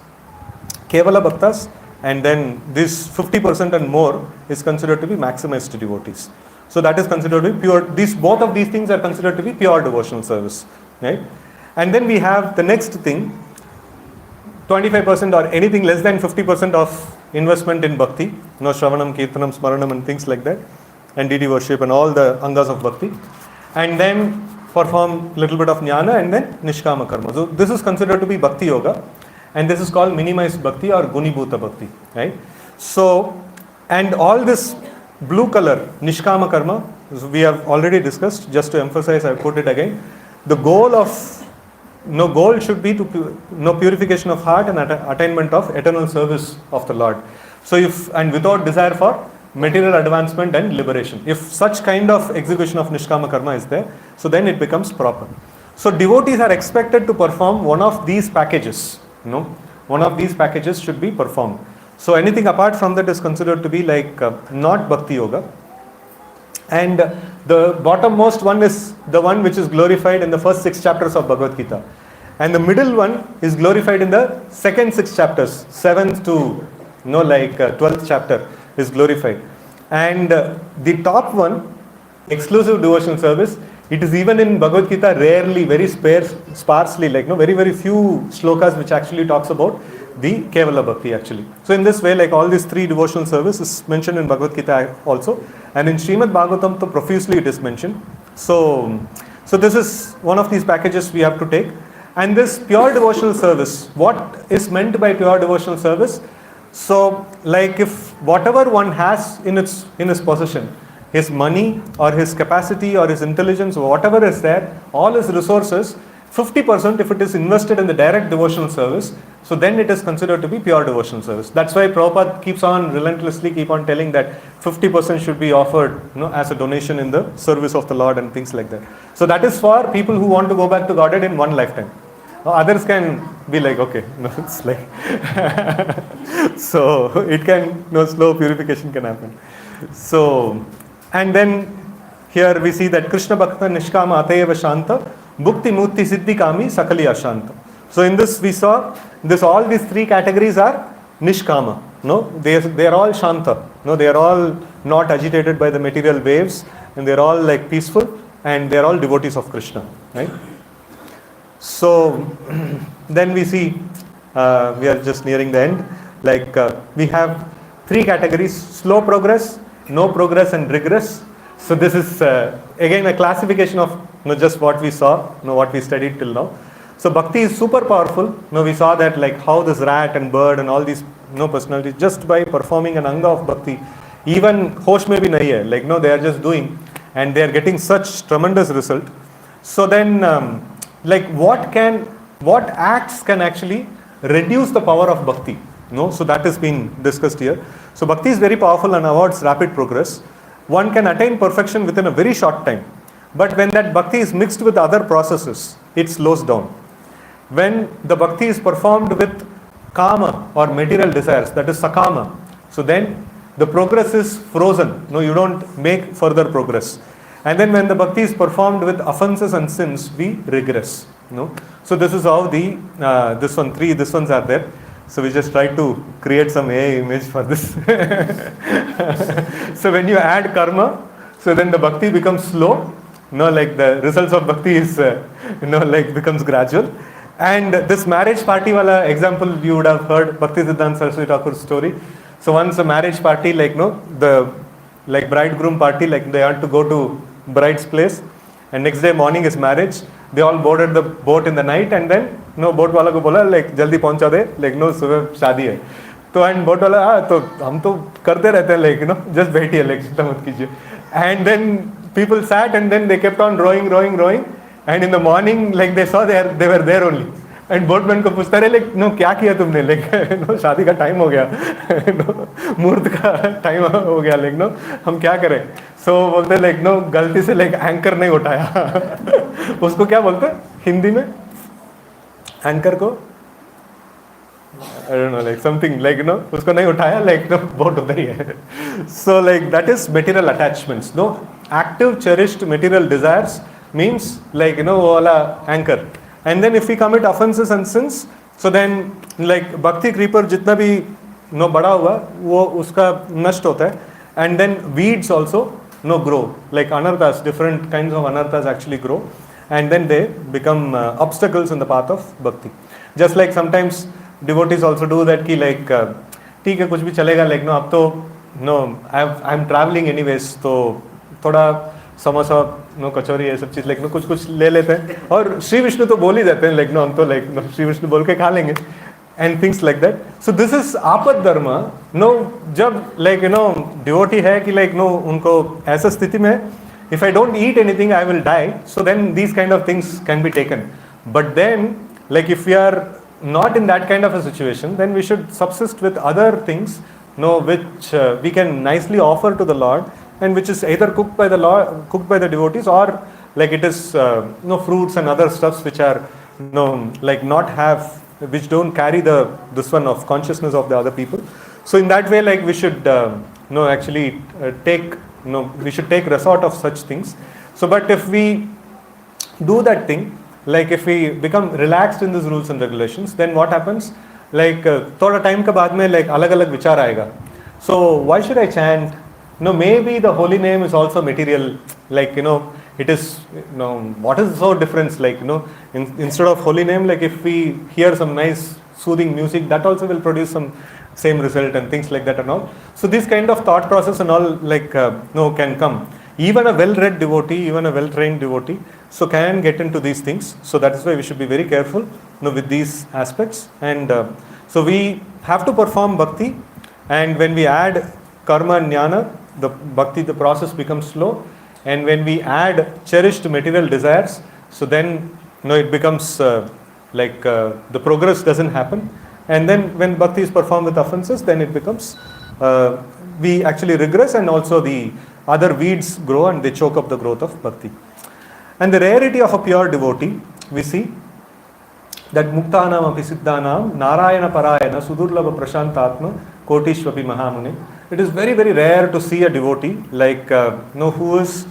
S1: kevala bhaktas, and then this 50% and more is considered to be maximized devotees. So that is considered to be pure. Both of these things are considered to be pure devotional service, right? And then we have the next thing, 25% or anything less than 50% of investment in bhakti, Shravanam, Kirtanam, Smaranam, and things like that, and deity worship and all the angas of bhakti, and then perform little bit of jnana, and then nishkama karma. So this is considered to be bhakti yoga, and this is called minimized bhakti or gunibhuta bhakti, right? So, and all this blue color, nishkama karma, we have already discussed. Just to emphasize, I put it again. The goal should be to purification of heart and attainment of eternal service of the Lord. So and without desire for material advancement and liberation. If such kind of execution of nishkama karma is there, so then it becomes proper. So devotees are expected to perform one of these packages. One of these packages should be performed. So anything apart from that is considered to be like not bhakti yoga. And the bottommost one is the one which is glorified in the first 6 chapters of Bhagavad Gita. And the middle one is glorified in the second 6 chapters, 7th to 12th chapter is glorified. And the top one, exclusive devotional service, it is even in Bhagavad Gita rarely, very sparsely, very, very few shlokas which actually talks about the Kevala Bhakti actually. So in this way, like all these 3 devotional service is mentioned in Bhagavad Gita also, and in Srimad Bhagavatam to profusely it is mentioned. So this is one of these packages we have to take. And this pure devotional service, what is meant by pure devotional service? So like if whatever one has in his possession, his money or his capacity or his intelligence, whatever is there, all his resources, 50% if it is invested in the direct devotional service, so then it is considered to be pure devotional service. That's why Prabhupada keeps on relentlessly telling that 50% should be offered as a donation in the service of the Lord and things like that. So that is for people who want to go back to Godhead in one lifetime. Others can be like, okay, it's like so it can, slow purification can happen. So, and then here we see that Krishna Bhakta Nishkama Atayeva Shanta Bhukti Mukti Siddhi Kami Sakali Ashanta. So in this we saw all these 3 categories are Nishkama. They are all Shanta. They are all not agitated by the material waves, and they are all like peaceful, and they are all devotees of Krishna, right? So then we see we are just nearing the end. Like we have 3 categories: slow progress, no progress, and regress. So this is again a classification of just what we saw, what we studied till now. So bhakti is super powerful. We saw that like how this rat and bird and all these personalities, just by performing an anga of bhakti, even hosh mein bhi nahi hai, like they are just doing, and they are getting such tremendous result. So then like what acts can actually reduce the power of bhakti? So that has been discussed here. So bhakti is very powerful and awards rapid progress. One can attain perfection within a very short time. But when that bhakti is mixed with other processes, it slows down. When the bhakti is performed with kama or material desires, that is sakama, so then the progress is frozen. You don't make further progress. And then when the bhakti is performed with offenses and sins, we regress. So this is how this ones are there. So we just try to create some AI image for this. So when you add karma, so then the bhakti becomes slow. Like the results of bhakti is like becomes gradual. And this marriage party wala example you would have heard Bhakti Siddhanta Saraswati Thakur's story. So once a marriage party, like no, the like bridegroom party, like they had to go to bride's place, and next day morning is marriage. They all boarded the boat in the night, and then no boat वाला को बोला like जल्दी पहुंचा दे, like no सुबह शादी है. तो and boat वाला तो हम तो करते रहते हैं like you know just बैठिए like चिंता मत कीजिए. And then people sat and then they kept on rowing, and in the morning like they saw they were there only. And boatman को पूछता रहे लाइक नो क्या किया तुमने लाइक नो शादी का टाइम हो गया नो मुहूर्त का टाइम हो गया लाइक नो हम क्या करें. सो बोलते लाइक नो गलती से लाइक एंकर नहीं उठाया उसको क्या बोलते हिंदी में एंकर को I don't know like something like you know उसको नहीं उठाया like no बोट उधर ही है. So like that is material attachments. No active cherished material desires means like you know वो वाला anchor. And then if we commit offenses and sins, so then like bhakti creeper जितना भी no बड़ा हुआ वो उसका नष्ट होता है. And then weeds also no grow like anarthas, different kinds of anarthas actually grow, and then they become obstacles in the path of bhakti. Just like sometimes devotees also do that कि like ठीक है कुछ भी चलेगा like no अब तो no I'm traveling anyways तो थोड़ा समोसा नो कचौरी ये सब चीज़ लाइक नो कुछ कुछ ले लेते हैं और श्री विष्णु तो बोल ही देते हैं लाइक नो हम तो लाइक नो श्री विष्णु बोल के खा लेंगे and things like that. So this is आपद धर्म. नो जब लाइक यू नो डिवोटी है कि लाइक नो उनको ऐसा स्थिति में if I don't eat anything I will die, so then these kind of things can be taken. But then like if we are not in that kind of a situation, then we should subsist with other things no which we can nicely offer to the Lord, and which is either cooked by the Lord, cooked by the devotees, or like it is no fruits and other stuffs which are no like not have, which don't carry this one of consciousness of the other people. So in that way like we should no actually take no we should take resort of such things. So but if we do that thing, like if we become relaxed in these rules and regulations, then what happens like थोड़ा time के बाद में like अलग अलग विचार आएगा. So why should I chant? No, maybe the holy name is also material, like you know it is you know what is so difference like you know instead of holy name, like if we hear some nice soothing music, that also will produce some same result and things like that and all. So this kind of thought process and all like no can come. Even a well-read devotee, even a well-trained devotee, so can get into these things. So that is why we should be very careful you know, with these aspects. And so we have to perform bhakti, and when we add karma and jnana, the bhakti, the process becomes slow. And when we add cherished material desires, so then you know it becomes like the progress doesn't happen. And then when bhakti is performed with offenses, then it becomes we actually regress, and also the other weeds grow and they choke up the growth of bhakti. And the rarity of a pure devotee, we see that muktanam api siddhanam narayana parayana sudurlabha prashantatma kotishvapi mahamune. It is very very rare to see a devotee like no whose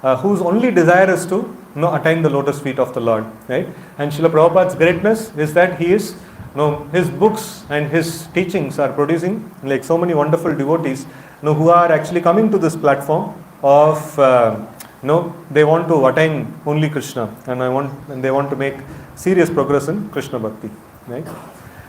S1: only desire is to no attain the lotus feet of the Lord, right? And Srila Prabhupada's greatness is that he is no his books and his teachings are producing like so many wonderful devotees no who are actually coming to this platform of no they want to attain only Krishna, and they want to make serious progress in Krishna bhakti, right?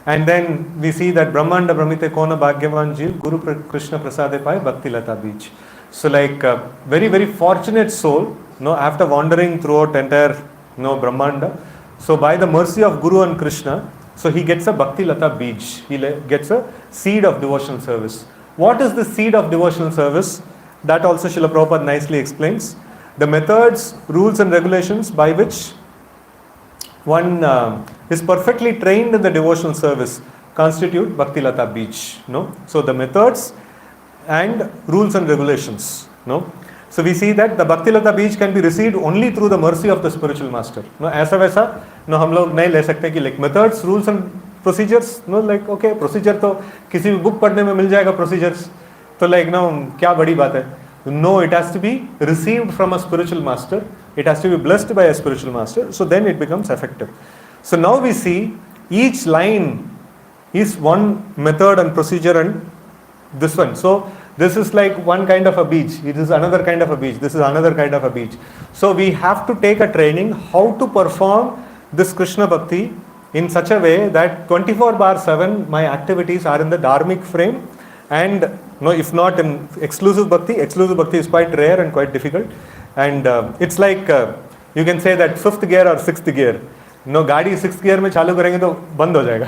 S1: And then we see that brahmanda brahmite kona bhagyavan jeev guru Krishna prasade pai bhakti lata beach. So like very very fortunate soul no after wandering throughout entire no brahmanda, so by the mercy of Guru and Krishna, so he gets a bhakti lata beach, he gets a seed of devotional service. What is the seed of devotional service? That also Srila Prabhupada nicely explains. The methods, rules and regulations by which one is perfectly trained in the devotional service constitute Bhakti Lata Beach. No? So the methods and rules and regulations. No? So we see that the Bhakti Lata Beach can be received only through the mercy of the spiritual master. No, ऐसा वैसा no हम लोग नहीं ले सकते कि like methods, rules and procedures. No, like okay procedure तो किसी भी book पढ़ने में मिल जाएगा procedures. तो like no क्या बड़ी बात है. No, it has to be received from a spiritual master. It has to be blessed by a spiritual master. So then it becomes effective. So now we see each line is one method and procedure and this one. So this is like one kind of a beach. It is another kind of a beach. This is another kind of a beach. So we have to take a training how to perform this Krishna Bhakti in such a way that 24/7 my activities are in the dharmic frame and no, if not in exclusive bhakti is quite rare and quite difficult, and it's like you can say that fifth gear or sixth gear. No गाड़ी six gear में चालू करेंगे तो बंद हो जाएगा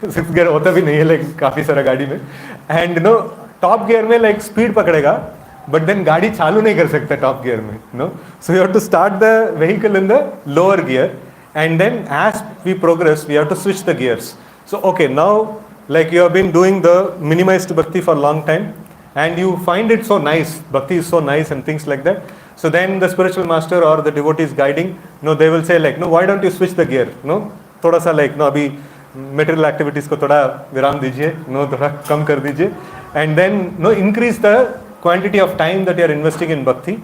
S1: six gear होता भी नहीं है लाइक काफ़ी सारा गाड़ी में, एंड नो टॉप गियर में लाइक स्पीड पकड़ेगा बट देन गाड़ी चालू नहीं कर सकता टॉप गियर में, no. So you have to start the vehicle in the lower gear and then as we progress we have to switch the gears. So okay, now like you have been doing the minimized bhakti for a long time and you find it so nice, bhakti is so nice and things like that. So then the spiritual master or the devotee is guiding, no, they will say like, no, why don't you switch the gear, no, thoda sa like, no, abhi material activities ko thoda viram dijiye, no, thoda kam kar dijiye, and then no, increase the quantity of time that you are investing in bhakti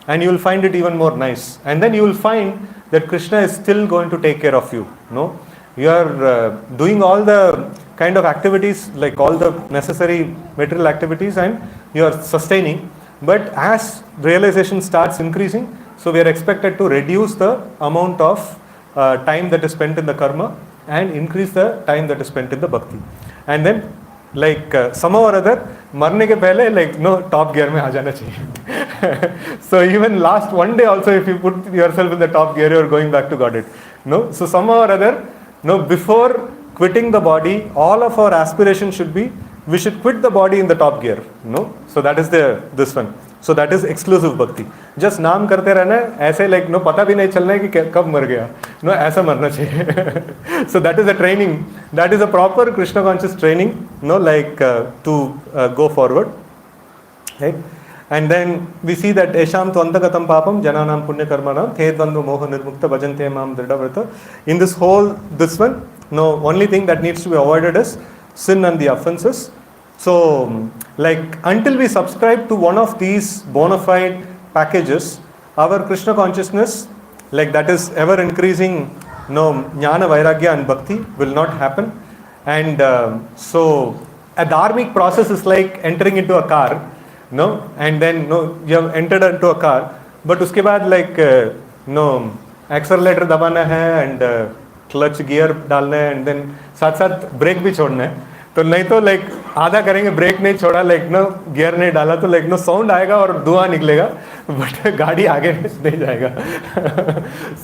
S1: and you will find it even more nice, and then you will find that Krishna is still going to take care of you, no. You are doing all the kind of activities, like all the necessary material activities, and you are sustaining, but as realization starts increasing, so we are expected to reduce the amount of time that is spent in the karma and increase the time that is spent in the bhakti, and then like somehow or other मरने के पहले like no top gear में आ जाना चाहिए. So even last one day also if you put yourself in the top gear you are going back to Godhead, no. So somehow or other, no, before quitting the body all of our aspiration should be we should quit the body in the top gear, no. So that is this one. So that is exclusive bhakti. Just नाम करते रहना है ऐसे like no पता भी नहीं चलना है कि कब मर गया, no, ऐसा मरना चाहिए. So that is a training, that is a proper Krishna conscious training, no, like to go forward, right? And then we see that esham tvantagatam papam jananam punya karmanam thedvandva moha nirmukta bhajante mam dridhavrata. In this one, no, only thing that needs to be avoided is sin and the offenses. So like until we subscribe to one of these bona fide packages, our Krishna consciousness, like that is ever increasing, no, jnana, vairagya and bhakti will not happen. And so a dharmic process is like entering into a car, no, and then no, you have entered into a car, but uske baad like no, accelerator दबाना है and clutch gear डालना है and then साथ साथ brake भी छोड़ना है. तो नहीं तो लाइक आधा करेंगे ब्रेक नहीं छोड़ा लाइक नो गियर नहीं डाला तो लाइक नो साउंड आएगा और धुआं निकलेगा बट गाड़ी आगे नहीं जाएगा.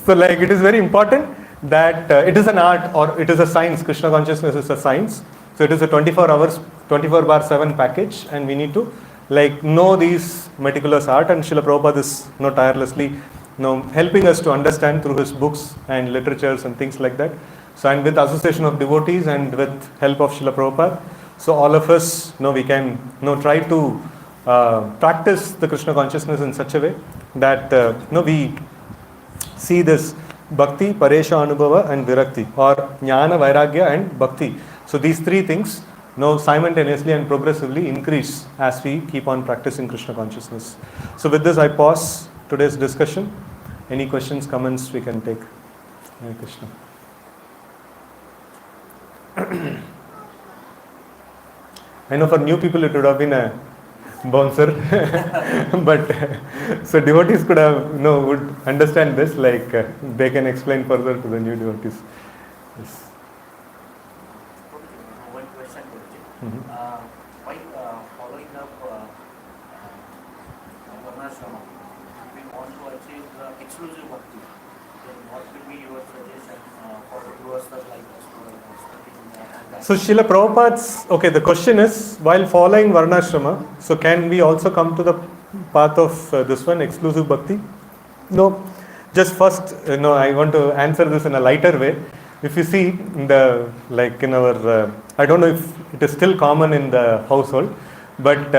S1: So like it is very important that it is an art और it is a science. Krishna consciousness is a science. So it is a 24/7 package and we need to like know these meticulous art, and Srila Prabhupada is tirelessly helping us to understand through his books and literatures and things like that. So and with association of devotees and with help of Srila Prabhupada, so all of us we can try to practice the Krishna consciousness in such a way that we see this bhakti, paresha anubhava and virakti, or jnana, vairagya and bhakti. So these three things simultaneously and progressively increase as we keep on practicing Krishna consciousness. So with this I pause today's discussion. Any questions, comments we can take. Hare Krishna. I know for new people it would have been a bouncer, but so devotees could have would understand this, like they can explain further to the new devotees. Yes.
S4: One question,
S1: Mm-hmm.
S4: while following up Varnashrama, if we want to achieve the exclusive bhakti, then what will be your suggestion for the doers of like us?
S1: So Srila Prabhupada's, okay, the question is, while following Varnashrama, so can we also come to the path of this one, exclusive bhakti? No, just first, I want to answer this in a lighter way. If you see in the, like in our, I don't know if it is still common in the household, but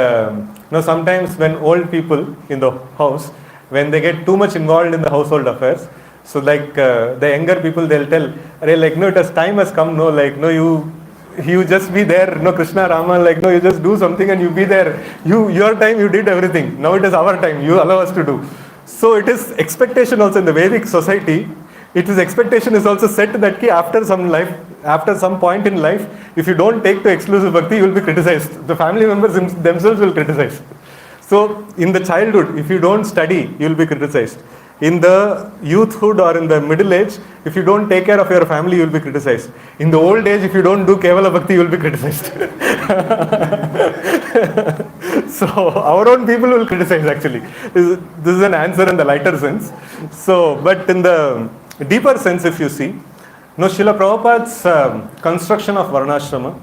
S1: sometimes when old people in the house, when they get too much involved in the household affairs, so like the younger people, they'll tell, like no, time has come, no, like no, you just be there, no, Krishna, Rama, like no, you just do something and you be there. Your time you did everything. Now it is our time. You allow us to do. So it is expectation also in the Vedic society. It is expectation is also set that ki after some point in life, if you don't take to exclusive bhakti, you will be criticized. The family members themselves will criticize. So in the childhood, if you don't study, you will be criticized. In the youthhood or in the middle age, if you don't take care of your family, you will be criticized. In the old age, if you don't do Kevala Bhakti, you will be criticized. So our own people will criticize actually. This is an answer in the lighter sense. So, but in the deeper sense, if you see, no, Srila Prabhupada's construction of Varnashrama,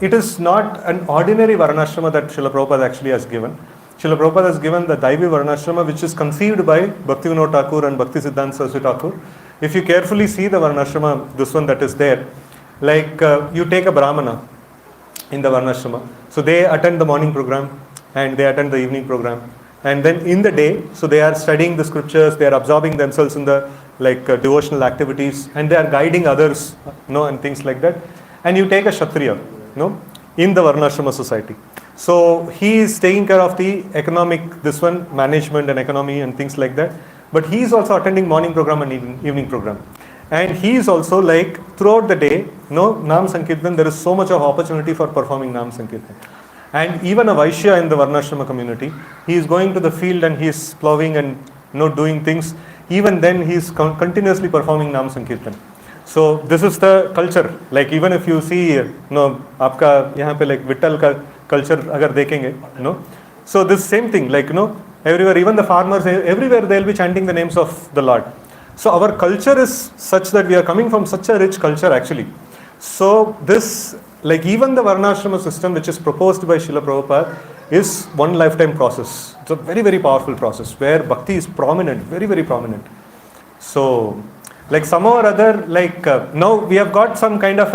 S1: it is not an ordinary Varnashrama that Srila Prabhupada actually has given. Srila Prabhupada has given the Daivi Varnashrama, which is conceived by Bhaktivinoda Thakur and Bhakti Siddhanta Saraswati Thakur. If you carefully see the Varnashrama, this one that is there, like you take a Brahmana in the Varnashrama. So they attend the morning program and they attend the evening program. And then in the day, so they are studying the scriptures, they are absorbing themselves in the devotional activities, and they are guiding others, and things like that. And you take a Kshatriya, in the Varnashrama society. So he is taking care of the economic, management and economy and things like that. But he is also attending morning program and evening program. And he is also throughout the day, Nam Sankirtan, there is so much of opportunity for performing Nam Sankirtan. And even a Vaishya in the Varnashrama community, he is going to the field and he is plowing and doing things. Even then he is continuously performing Nam Sankirtan. So this is the culture. Even if you see, आपका यहाँ पे Vittal का culture अगर देखेंगे, so this same thing, everywhere, even the farmers, everywhere they will be chanting the names of the Lord. So our culture is such that we are coming from such a rich culture actually. So this, even the Varnashrama system which is proposed by Srila Prabhupada is one lifetime process. It's a very, very powerful process where Bhakti is prominent, very, very prominent. So, somehow or other, now we have got some kind of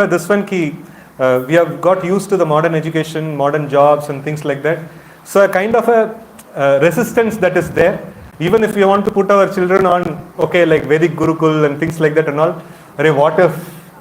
S1: we have got used to the modern education, modern jobs and things like that. So a kind of a resistance that is there. Even if we want to put our children on, Vedic Gurukul and things like that and all, what if,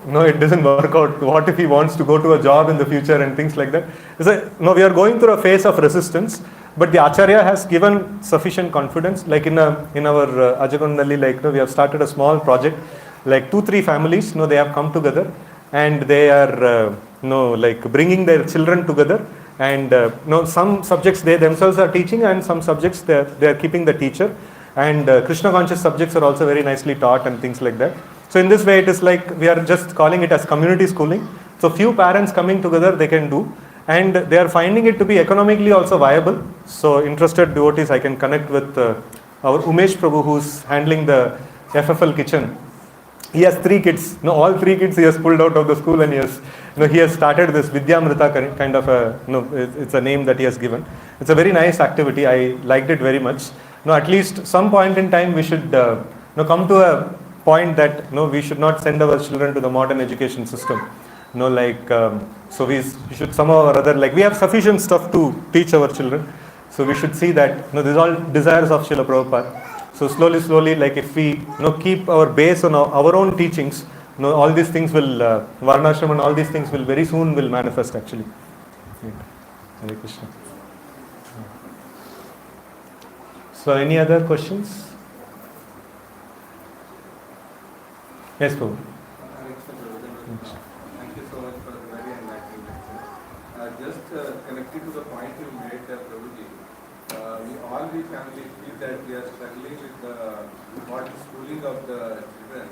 S1: it doesn't work out? What if he wants to go to a job in the future and things like that? We are going through a phase of resistance, but the Acharya has given sufficient confidence. In our Ajagondali, we have started a small project, 2-3 families, they have come together and they are, bringing their children together. And some subjects they themselves are teaching, and some subjects they are keeping the teacher. And Krishna conscious subjects are also very nicely taught and things like that. So in this way, it is we are just calling it as community schooling. So few parents coming together, they can do, and they are finding it to be economically also viable. So interested devotees, I can connect with our Umesh Prabhu, who's handling the FFL kitchen. He has 3 kids. All 3 kids he has pulled out of the school, and he has started this Vidyamrita kind of it's a name that he has given. It's a very nice activity. I liked it very much. At least some point in time we should come to a point that we should not send our children to the modern education system. So we should somehow or other, we have sufficient stuff to teach our children. So we should see that these are all desires of Srila Prabhupada. So slowly, if we keep our base on our own teachings, all these things will, Varnashram and all these things will very soon will manifest actually. Hare Krishna. So any other questions? Yes, Prabhu.
S5: Thank you so much for the very enlightening lecture. Just connected to the point you made, Prabhuji, we families feel that we are struggling with the modern schooling of the children.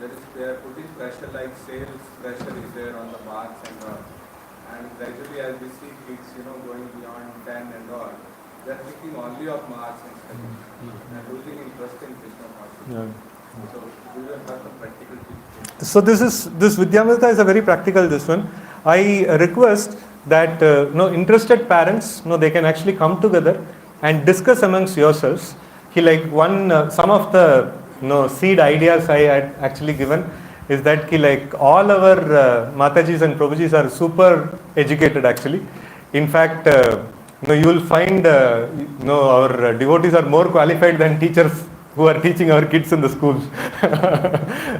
S5: That is, they are putting pressure sales pressure is there on the marks and all. And gradually as we see kids, going beyond 10 and all, they are thinking only of marks and studies and losing interest in Krishna consciousness. So we will have some practical tips.
S1: So this Vidyamrita is a very practical one. I request that interested parents, they can actually come together and discuss amongst yourselves. Some of the seed ideas I had actually given is that all our Matajis and Prabhujis are super educated actually. In fact, you will find our devotees are more qualified than teachers who are teaching our kids in the schools.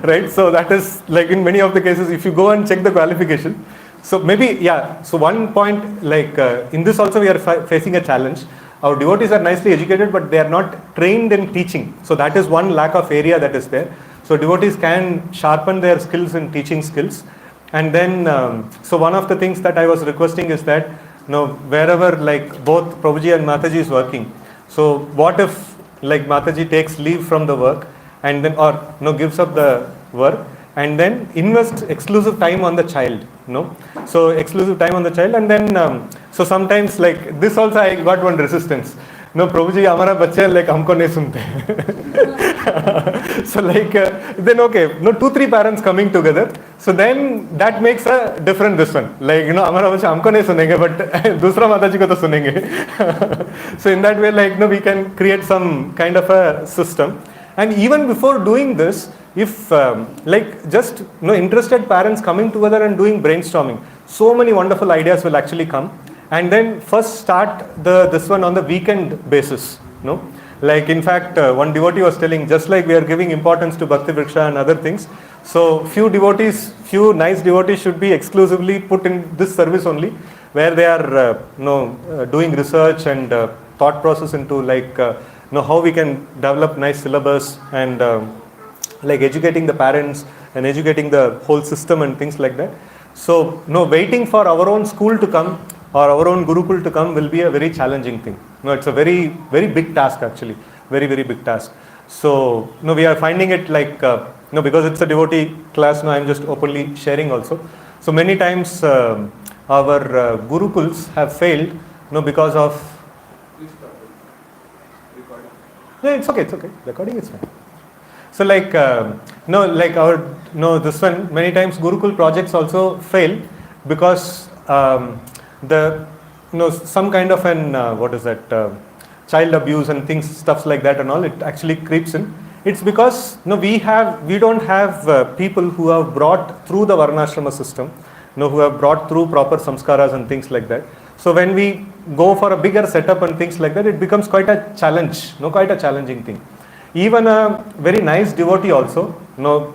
S1: Right? So that is in many of the cases, if you go and check the qualification. So maybe, so one point in this also we are facing a challenge. Our devotees are nicely educated, but they are not trained in teaching. So that is one lack of area that is there. So devotees can sharpen their skills in teaching skills. And then, so one of the things that I was requesting is that, wherever both Prabhuji and Mataji is working. So what if Mataji takes leave from the work and then, or gives up the work, and then invest exclusive time on the child, no? So exclusive time on the child, and then so sometimes like this also I got one resistance. No, Prabhuji, हमारा बच्चा like हमको नहीं सुनते. So like then okay, no, 2-3 parents coming together. So then that makes a different this one. Like हमारा बच्चा हमको नहीं सुनेंगे, but दूसरा माता जी को तो सुनेंगे. So in that way, like we can create some kind of a system. And even before doing this, if like just interested parents coming together and doing brainstorming, so many wonderful ideas will actually come. And then first start this one on the weekend basis, no? Like in fact, one devotee was telling, just like we are giving importance to Bhakti Vriksha and other things, so few nice devotees should be exclusively put in this service only, where they are doing research and thought process into like how we can develop nice syllabus and like educating the parents and educating the whole system and things like that. So waiting for our own school to come or our own Gurukul to come will be a very challenging thing. It's a very, very big task actually. Very, very big task. So we are finding it like, because it's a devotee class, now I'm just openly sharing also. So many times our Gurukuls have failed because of...
S5: Please stop it. Recording.
S1: Yeah, it's okay. Recording is fine. So like, this one, many times Gurukul projects also fail because some kind of an child abuse and stuffs like that and all, it actually creeps in. It's because we don't have people who have brought through the varnashrama system, who have brought through proper samskaras and things like that. So when we go for a bigger setup and things like that, it becomes quite a challenge, quite a challenging thing. Even a very nice devotee also,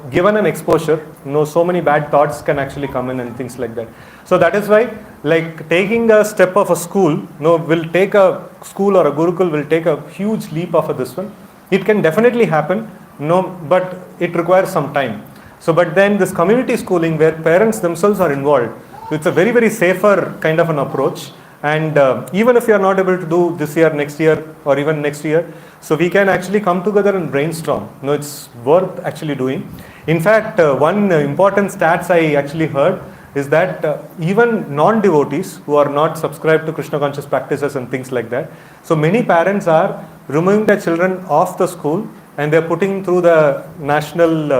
S1: given an exposure, so many bad thoughts can actually come in and things like that. So that is why, like taking a step of a school, will take a school or a Gurukul will take a huge leap of this one. It can definitely happen, but it requires some time. So, but then this community schooling where parents themselves are involved, it's a very, very safer kind of an approach. And even if you are not able to do this year, next year, or even next year, so we can actually come together and brainstorm. It's worth actually doing. In fact, one important stats I actually heard is that even non-devotees who are not subscribed to Krishna conscious practices and things like that, so many parents are removing their children off the school and they're putting through the national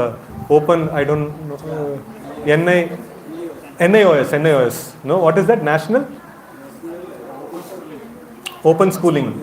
S1: open, I don't know, NIOS. No, what is that? National? Open schooling.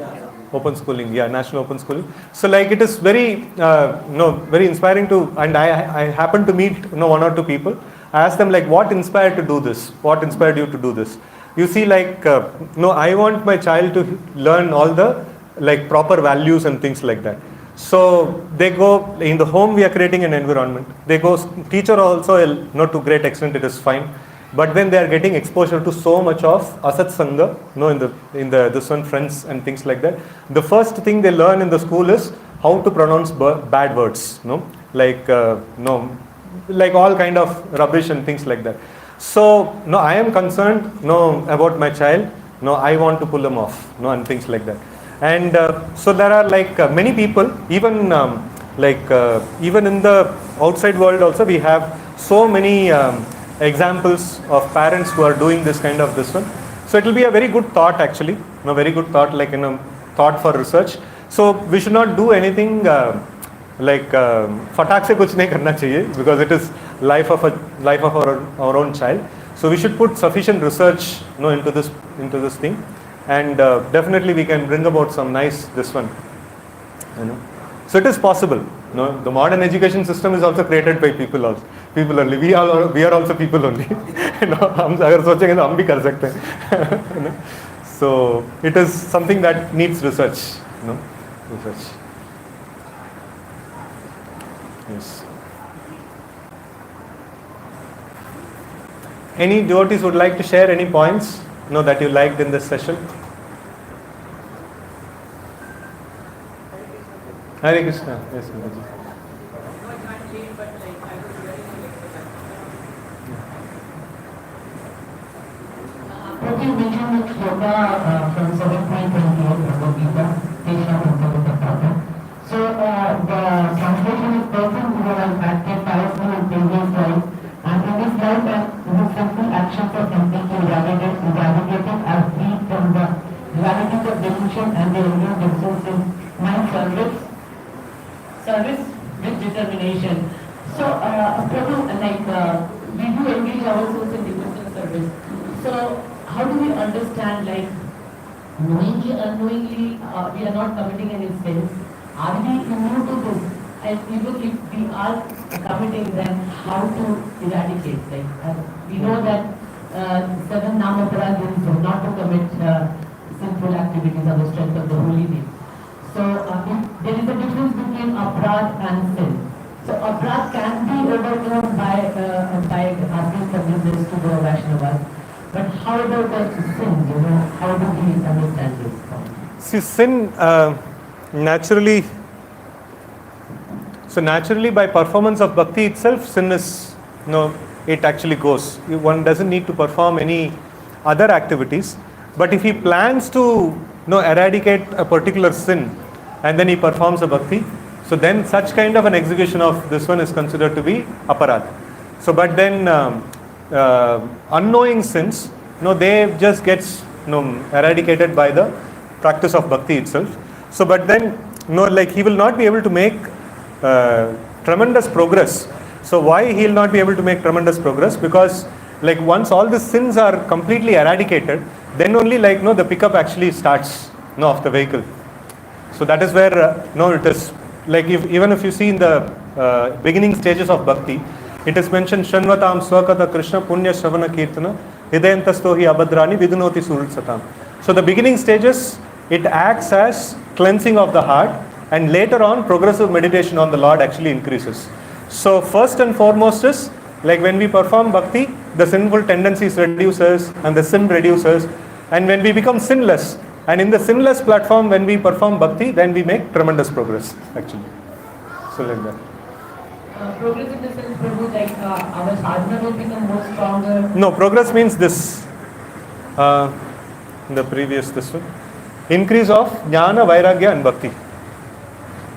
S1: Yeah, national open schooling. So like it is very, very inspiring to, and I happen to meet, one or two people. I ask them like, what inspired to do this? What inspired you to do this? You see, like, I want my child to learn all the like proper values and things like that. So they go in the home. We are creating an environment. They go teacher also, not to great extent it is fine, but then they are getting exposure to so much of asat sangha, in the this one friends and things like that. The first thing they learn in the school is how to pronounce bad words, like like all kind of rubbish and things like that. So I am concerned about my child. I want to pull them off, and things like that. And so there are like many people, even even in the outside world also, we have so many examples of parents who are doing this kind of this one. So it will be a very good thought actually, a very good thought, like thought for research. So we should not do anything like fatak se kuch nahi karna chahiye, because it is life of our own child. So we should put sufficient research into this thing, and definitely we can bring about some nice this one. So it is possible. The modern education system is also created by people only. We are also people only. हम अगर सोचेंगे तो हम भी कर सकते हैं. So it is something that needs research. Research. Yes. Any devotees would like to share any points that you liked in this session? Hare Krishna. Yes, Prabhuji.
S6: Okay, we have a shloka from 7.28 Bhagavad Gita, Krishna Pantavata. So the translation is person who are impacted powerful and previous delusion and they engage themselves in mind service with determination. So, Prabhu, we do engage ourselves in devotional service. So, how do we understand, like, knowingly, unknowingly, we are not committing any sins? Are we immune to this? And even if we are committing, then how to eradicate? Like, we know that 7 Namaparadhins are not to commit sinful activities on the strength of the holy name. So, if there is a difference between aparadh and sin. So, aparadh can be overcome by asking forgiveness to the Vaishnavas. But how about the sin? How do we understand this?
S1: See, sin naturally. So naturally, by performance of bhakti itself, sin is, it actually goes. One doesn't need to perform any other activities. But if he plans to, eradicate a particular sin, and then he performs a bhakti, so then such kind of an execution of this one is considered to be aparadh. So, but then unknowing sins, they just gets, eradicated by the practice of bhakti itself. So, but then, like he will not be able to make tremendous progress. So why he will not be able to make tremendous progress? Because like once all the sins are completely eradicated, then only the pickup actually starts of the vehicle. So that is where it is like even if you see in the beginning stages of bhakti, it is mentioned Shanvatam Swakata Krishna Punya Shavana Kirtana Hidayantasto hi Abhadrani Vidunoti Surutsatam. So the beginning stages, it acts as cleansing of the heart. And later on, progressive meditation on the Lord actually increases. So first and foremost is, like when we perform bhakti, the sinful tendencies reduces and the sin reduces. And when we become sinless, and in the sinless platform, when we perform bhakti, then we make tremendous progress, actually. So like that.
S6: Progress in the sense, Prabhu, like our sadhana will become more stronger?
S1: No, progress means this. The previous, this one. Increase of jnana, vairagya and bhakti.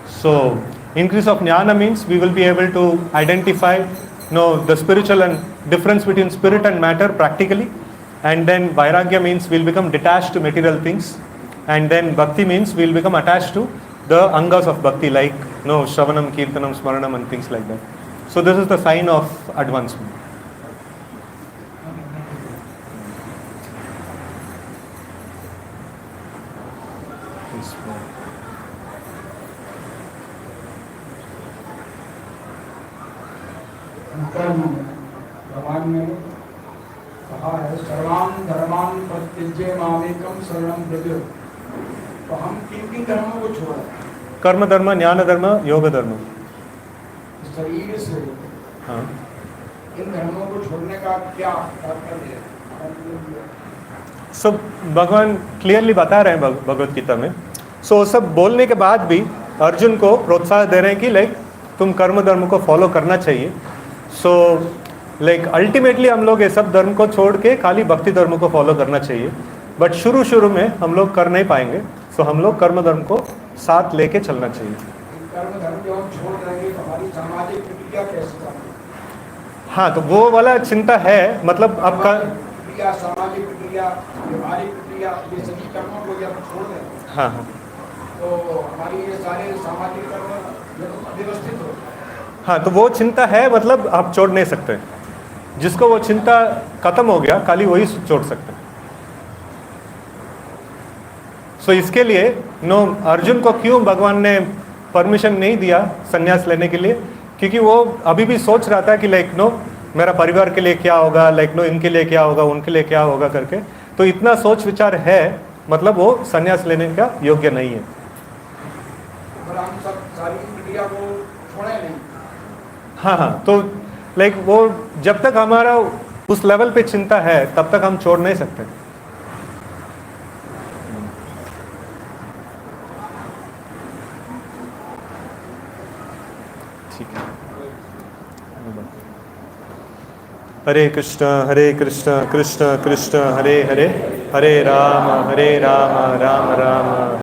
S1: So, increase of jnana means we will be able to identify the spiritual and difference between spirit and matter practically. And then vairagya means we'll become detached to material things. And then bhakti means we'll become attached to the angas of bhakti like shravanam, kirtanam, smaranam and things like that. So this is the sign of advancement.
S7: भगवान ने कहा है सर्वान धर्मान परित्यज्य मामेकम शरणं व्रज। तो हम तीन धर्मों को छोड़
S1: कर्म धर्म, ज्ञान धर्म, योग धर्म,
S7: शरीर से
S1: हाँ,
S7: इन धर्मों को छोड़ने का क्या तात्पर्य है?
S1: सो भगवान क्लियरली बता रहे हैं भगवत गीता में. सो सब बोलने के बाद भी अर्जुन को प्रोत्साहन दे रहे हैं कि लाइक तुम कर्म धर्म को फॉलो करना चाहिए. सो लाइक अल्टीमेटली हम लोग ये सब धर्म को छोड़ के खाली भक्ति धर्म को फॉलो करना चाहिए. बट शुरू में हम लोग कर नहीं पाएंगे. सो हम लोग कर्म धर्म को साथ लेके चलना चाहिए.
S7: कर्म धर्म जो हम छोड़ देंगे तो हमारी सामाजिक प्रतिक्रिया कैसे होगी?
S1: हाँ, तो वो वाला चिंता है. मतलब आपका
S7: सामाजिक प्रक्रिया, व्यवहारिक प्रक्रिया, ये सभी कर्मों को जब छोड़ दें,
S1: हाँ
S7: तो हमारी ये सारे सामाजिक कर्म अव्यवस्थित हो.
S1: हाँ, तो वो चिंता है. मतलब आप छोड़ नहीं सकते. जिसको वो चिंता खत्म हो गया खाली वही छोड़ सकते हैं. सो इसके लिए अर्जुन को क्यों भगवान ने परमिशन नहीं दिया संन्यास लेने के लिए? क्योंकि वो अभी भी सोच रहा था कि मेरा परिवार के लिए क्या होगा, इनके लिए क्या होगा, उनके लिए क्या होगा करके. तो इतना सोच विचार है, मतलब वो संन्यास लेने का योग्य नहीं है.
S7: हम सब सारी प्रक्रिया को छोड़े नहीं.
S1: हाँ, तो वो जब तक हमारा उस लेवल पे चिंता है तब तक हम छोड़ नहीं सकते. ठीक है. हरे कृष्ण कृष्ण कृष्ण हरे हरे, हरे राम राम राम